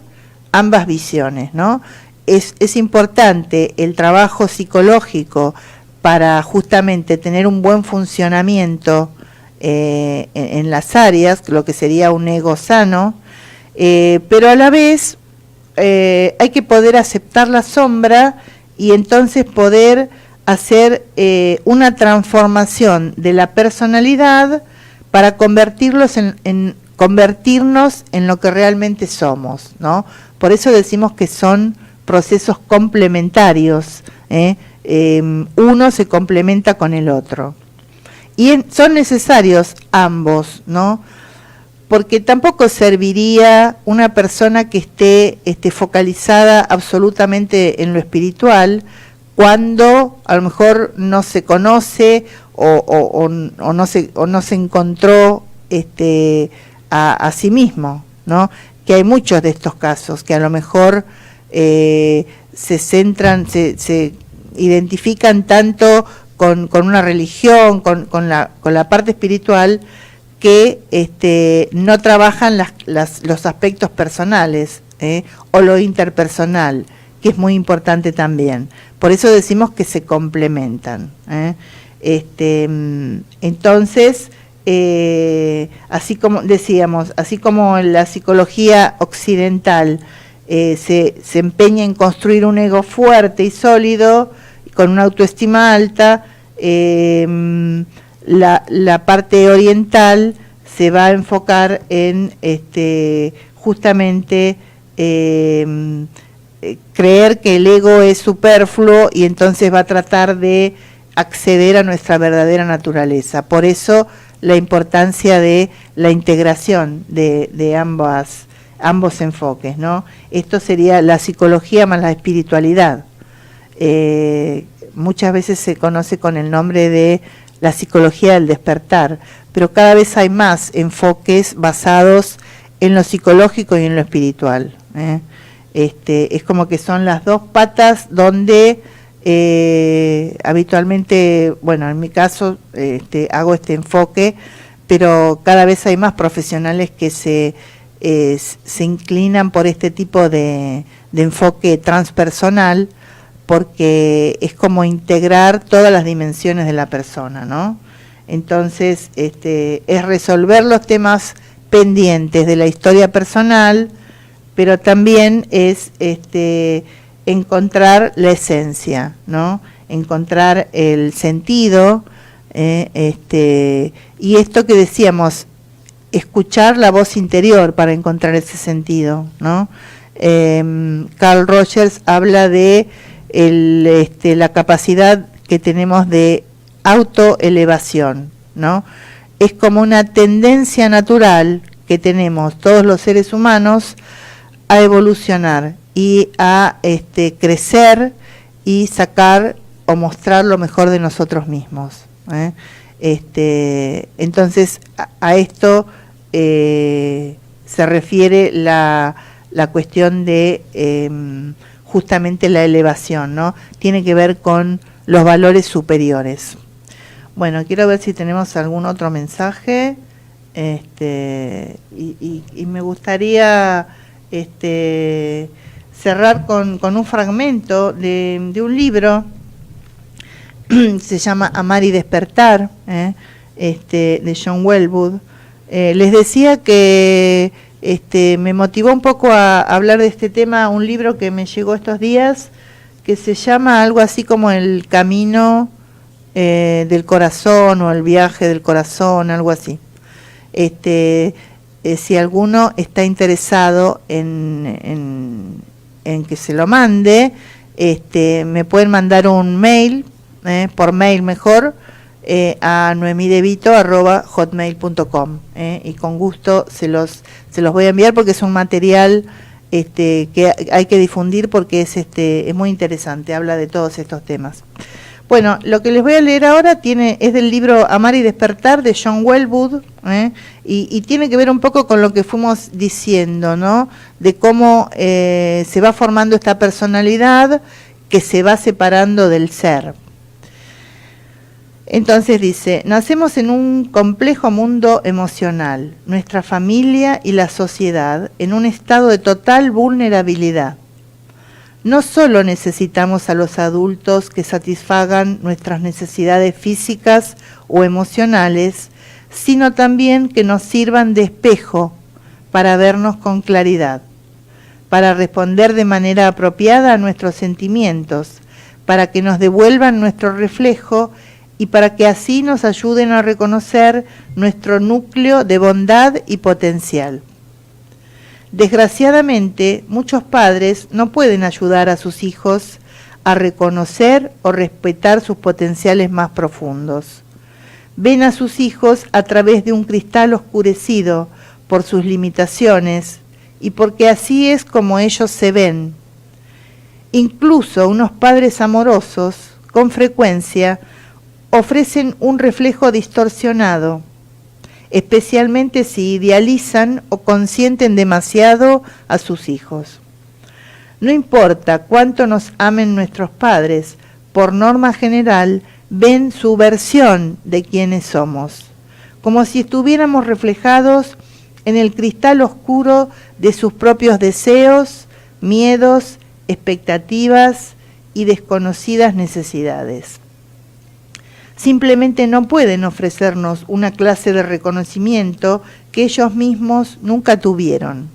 ambas visiones, ¿no? Es importante el trabajo psicológico para justamente tener un buen funcionamiento en las áreas, lo que sería un ego sano, pero a la vez hay que poder aceptar la sombra y entonces poder hacer una transformación de la personalidad para convertirnos en lo que realmente somos, ¿no? Por eso decimos que son procesos complementarios, uno se complementa con el otro. Y son necesarios ambos, ¿no? Porque tampoco serviría una persona que esté focalizada absolutamente en lo espiritual cuando a lo mejor no se conoce o no se encontró a sí mismo, ¿no? Que hay muchos de estos casos que a lo mejor se identifican tanto con una religión, con la parte espiritual, que no trabajan los aspectos personales o lo interpersonal, que es muy importante también. Por eso decimos que se complementan. Entonces, así como decíamos, así como en la psicología occidental se empeña en construir un ego fuerte y sólido, con una autoestima alta, la parte oriental se va a enfocar en justamente creer que el ego es superfluo y entonces va a tratar de acceder a nuestra verdadera naturaleza. Por eso la importancia de la integración de ambos enfoques, ¿no? Esto sería la psicología más la espiritualidad. Muchas veces se conoce con el nombre de la psicología del despertar, pero cada vez hay más enfoques basados en lo psicológico y en lo espiritual. Es como que son las dos patas donde habitualmente, bueno, en mi caso hago este enfoque, pero cada vez hay más profesionales que se se inclinan por este tipo de enfoque transpersonal, porque es como integrar todas las dimensiones de la persona, ¿no? Entonces, es resolver los temas pendientes de la historia personal, pero también es encontrar la esencia, ¿no? Encontrar el sentido, y esto que decíamos, escuchar la voz interior para encontrar ese sentido, ¿no? Carl Rogers habla de la capacidad que tenemos de autoelevación, ¿no? Es como una tendencia natural que tenemos todos los seres humanos a evolucionar y a crecer y sacar o mostrar lo mejor de nosotros mismos, ¿eh? Entonces a esto se refiere la cuestión de justamente la elevación, ¿no? Tiene que ver con los valores superiores. Bueno, quiero ver si tenemos algún otro mensaje, y me gustaría cerrar con un fragmento de un libro, se llama Amar y Despertar, de John Welwood. Les decía que me motivó un poco a hablar de este tema un libro que me llegó estos días, que se llama algo así como El Camino del Corazón, o El Viaje del Corazón, algo así. Si alguno está interesado en que se lo mande, me pueden mandar un mail, por mail mejor, a noemidevito@hotmail.com, y con gusto se los voy a enviar, porque es un material que hay que difundir, porque es muy interesante, habla de todos estos temas. Bueno, lo que les voy a leer ahora es del libro Amar y Despertar de John Welwood, y tiene que ver un poco con lo que fuimos diciendo, ¿no? De cómo se va formando esta personalidad que se va separando del ser. Entonces dice: nacemos en un complejo mundo emocional, nuestra familia y la sociedad en un estado de total vulnerabilidad. No solo necesitamos a los adultos que satisfagan nuestras necesidades físicas o emocionales, sino también que nos sirvan de espejo para vernos con claridad, para responder de manera apropiada a nuestros sentimientos, para que nos devuelvan nuestro reflejo y para que así nos ayuden a reconocer nuestro núcleo de bondad y potencial. Desgraciadamente, muchos padres no pueden ayudar a sus hijos a reconocer o respetar sus potenciales más profundos. Ven a sus hijos a través de un cristal oscurecido por sus limitaciones y porque así es como ellos se ven. Incluso unos padres amorosos, con frecuencia, ofrecen un reflejo distorsionado, especialmente si idealizan o consienten demasiado a sus hijos. No importa cuánto nos amen nuestros padres, por norma general ven su versión de quienes somos, como si estuviéramos reflejados en el cristal oscuro de sus propios deseos, miedos, expectativas y desconocidas necesidades. Simplemente no pueden ofrecernos una clase de reconocimiento que ellos mismos nunca tuvieron,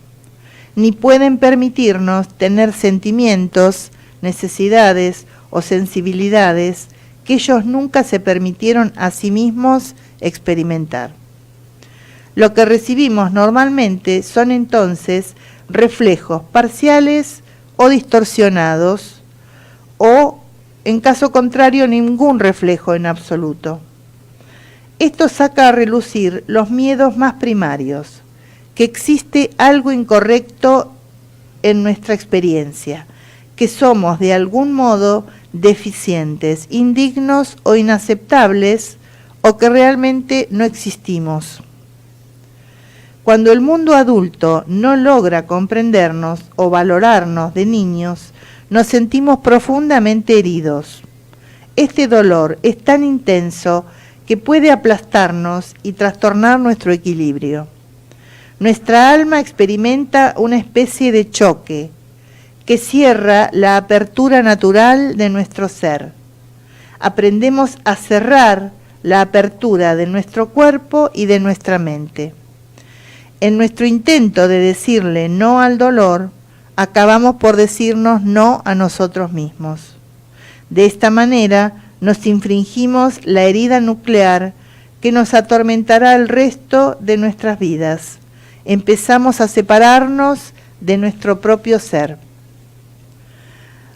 ni pueden permitirnos tener sentimientos, necesidades o sensibilidades que ellos nunca se permitieron a sí mismos experimentar. Lo que recibimos normalmente son entonces reflejos parciales o distorsionados, o en caso contrario, ningún reflejo en absoluto. Esto saca a relucir los miedos más primarios, que existe algo incorrecto en nuestra experiencia, que somos de algún modo deficientes, indignos o inaceptables, o que realmente no existimos. Cuando el mundo adulto no logra comprendernos o valorarnos de niños, nos sentimos profundamente heridos. Este dolor es tan intenso que puede aplastarnos y trastornar nuestro equilibrio. Nuestra alma experimenta una especie de choque que cierra la apertura natural de nuestro ser. Aprendemos a cerrar la apertura de nuestro cuerpo y de nuestra mente. En nuestro intento de decirle no al dolor, acabamos por decirnos no a nosotros mismos. De esta manera nos infringimos la herida nuclear que nos atormentará el resto de nuestras vidas. Empezamos a separarnos de nuestro propio ser.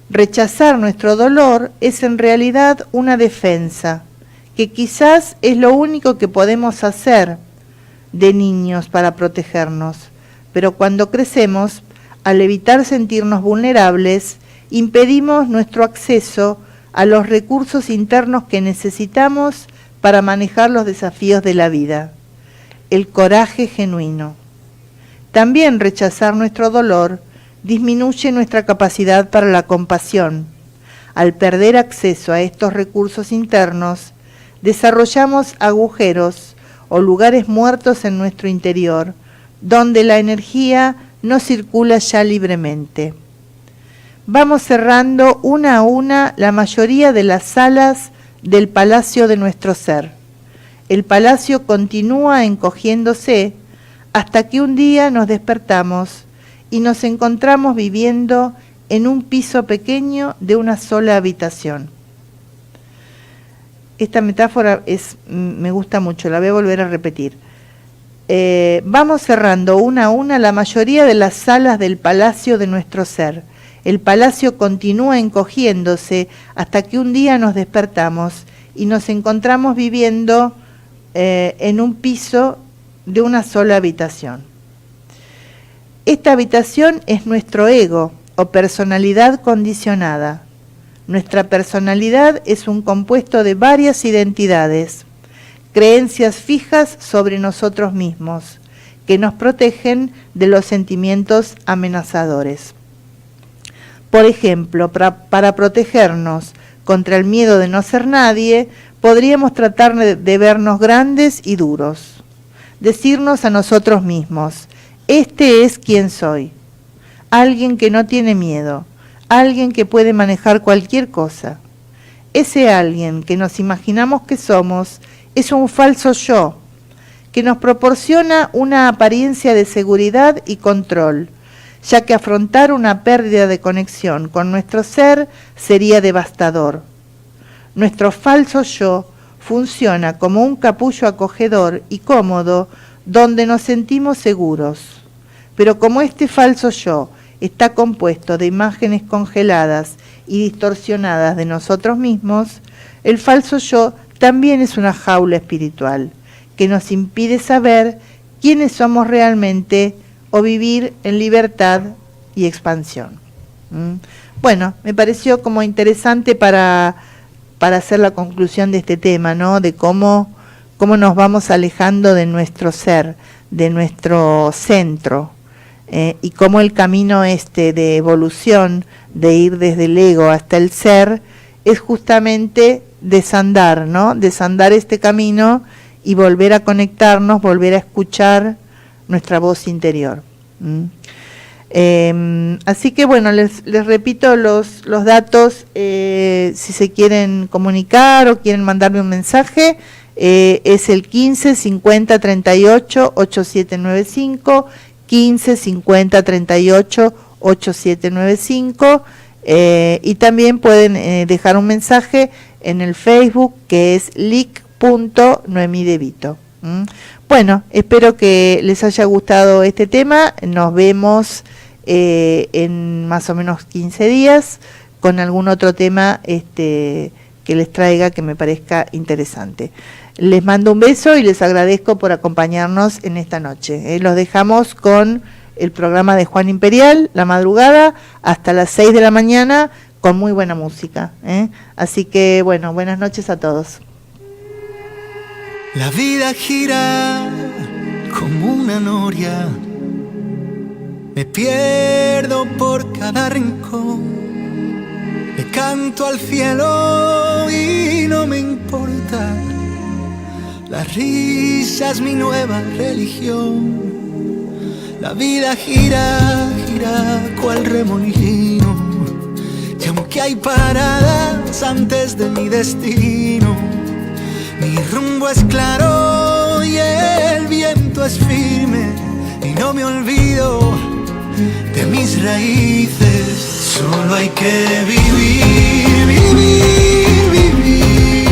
Rechazar nuestro dolor es en realidad una defensa, que quizás es lo único que podemos hacer de niños para protegernos, pero cuando crecemos, al evitar sentirnos vulnerables, impedimos nuestro acceso a los recursos internos que necesitamos para manejar los desafíos de la vida. El coraje genuino. También rechazar nuestro dolor disminuye nuestra capacidad para la compasión. Al perder acceso a estos recursos internos, desarrollamos agujeros o lugares muertos en nuestro interior, donde la energía no circula ya libremente. Vamos cerrando una a una la mayoría de las salas del palacio de nuestro ser. El palacio continúa encogiéndose hasta que un día nos despertamos y nos encontramos viviendo en un piso pequeño de una sola habitación. Esta metáfora me gusta mucho, la voy a volver a repetir. Vamos cerrando una a una la mayoría de las salas del palacio de nuestro ser. El palacio continúa encogiéndose hasta que un día nos despertamos y nos encontramos viviendo en un piso de una sola habitación. Esta habitación es nuestro ego o personalidad condicionada. Nuestra personalidad es un compuesto de varias identidades, creencias fijas sobre nosotros mismos, que nos protegen de los sentimientos amenazadores. Por ejemplo, para protegernos contra el miedo de no ser nadie, podríamos tratar de vernos grandes y duros. Decirnos a nosotros mismos, este es quien soy, alguien que no tiene miedo, alguien que puede manejar cualquier cosa. Ese alguien que nos imaginamos que somos es un falso yo, que nos proporciona una apariencia de seguridad y control, ya que afrontar una pérdida de conexión con nuestro ser sería devastador. Nuestro falso yo funciona como un capullo acogedor y cómodo donde nos sentimos seguros. Pero como este falso yo está compuesto de imágenes congeladas y distorsionadas de nosotros mismos, el falso yo también es una jaula espiritual que nos impide saber quiénes somos realmente o vivir en libertad y expansión. Bueno, me pareció como interesante para hacer la conclusión de este tema, ¿no? De cómo nos vamos alejando de nuestro ser, de nuestro centro, y cómo el camino de evolución, de ir desde el ego hasta el ser, es justamente desandar, ¿no? Desandar este camino y volver a conectarnos, volver a escuchar nuestra voz interior. Así que bueno, les repito los datos, si se quieren comunicar o quieren mandarme un mensaje, es el 15 50 38 8795, 15 50 38 8795, y también pueden dejar un mensaje en el Facebook, que es lic.noemidevito. Bueno, espero que les haya gustado este tema. Nos vemos en más o menos 15 días con algún otro tema que les traiga que me parezca interesante. Les mando un beso y les agradezco por acompañarnos en esta noche. Los dejamos con el programa de Juan Imperial, La Madrugada, hasta las 6 de la mañana, con muy buena música. Así que, bueno, buenas noches a todos. La vida gira como una noria, me pierdo por cada rincón, le canto al cielo y no me importa, la risa es mi nueva religión, La vida gira, gira cual remolino, y aunque hay paradas antes de mi destino, mi rumbo es claro y el viento es firme, y no me olvido de mis raíces. Solo hay que vivir, vivir, vivir,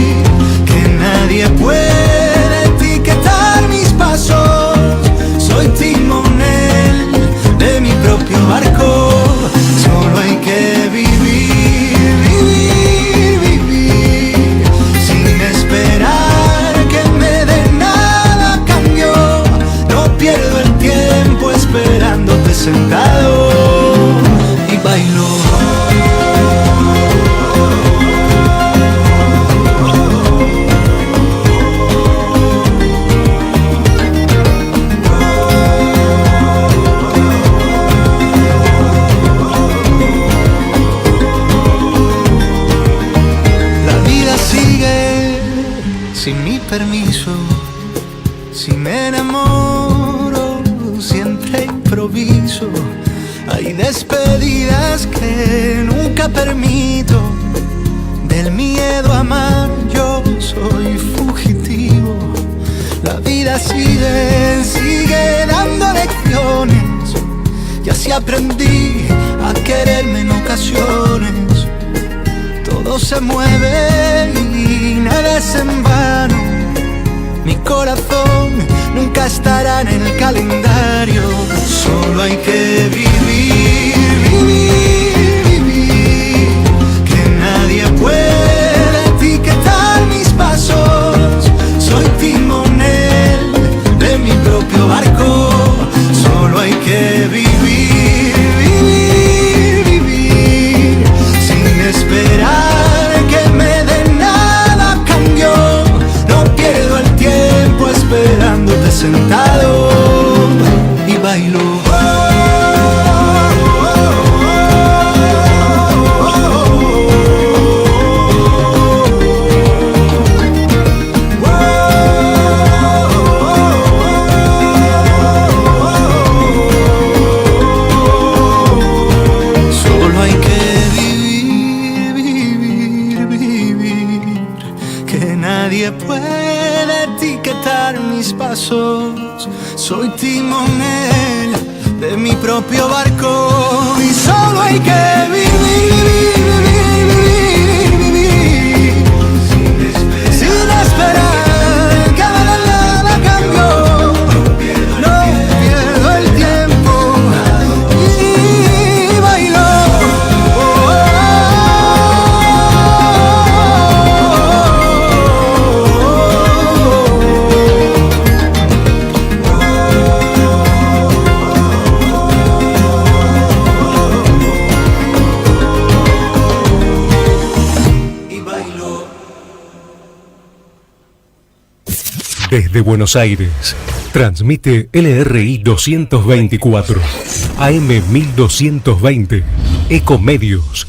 que nadie puede etiquetar mis pasos. Soy timonel de mi propio barco. Solo hay que vivir, vivir, vivir, sin esperar que me den nada a cambio. No pierdo el tiempo esperándote sentado y bailo. Sin mi permiso, si me enamoro, siempre improviso. Hay despedidas que nunca permito. Del miedo a amar yo soy fugitivo. La vida sigue, sigue dando lecciones, y así aprendí a quererme en ocasiones. Todo se mueve y nada es en vano. Mi corazón nunca estará en el calendario. Solo hay que vivir, vivir, vivir, que nadie puede etiquetar mis pasos. Soy timonel de mi propio barco. Solo hay que vivir, vivir, vivir, sin esperar que me den nada a cambio. No pierdo el tiempo esperándote sentado y bailo. Solo hay que vivir, vivir, vivir, que nadie puede etiquetar mis pasos. Soy timonel de mi propio barco y solo hay que vivir, vivir, vivir, vivir, sin esperar que me den nada a cambio. No pierdo el tiempo y bailo. Desde Buenos Aires, transmite LRI 224, AM 1220, Ecomedios.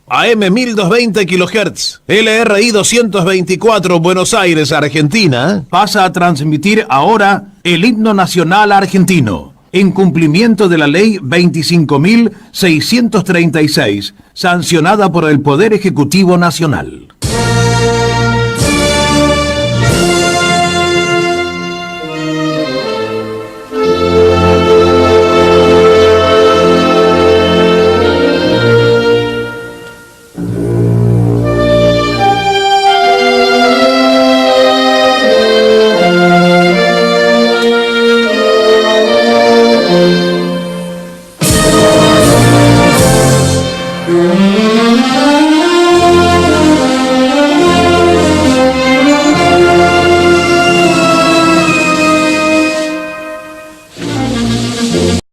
AM 1220 kHz, LRI 224, Buenos Aires, Argentina, pasa a transmitir ahora el himno nacional argentino, en cumplimiento de la ley 25.636, sancionada por el Poder Ejecutivo Nacional. Música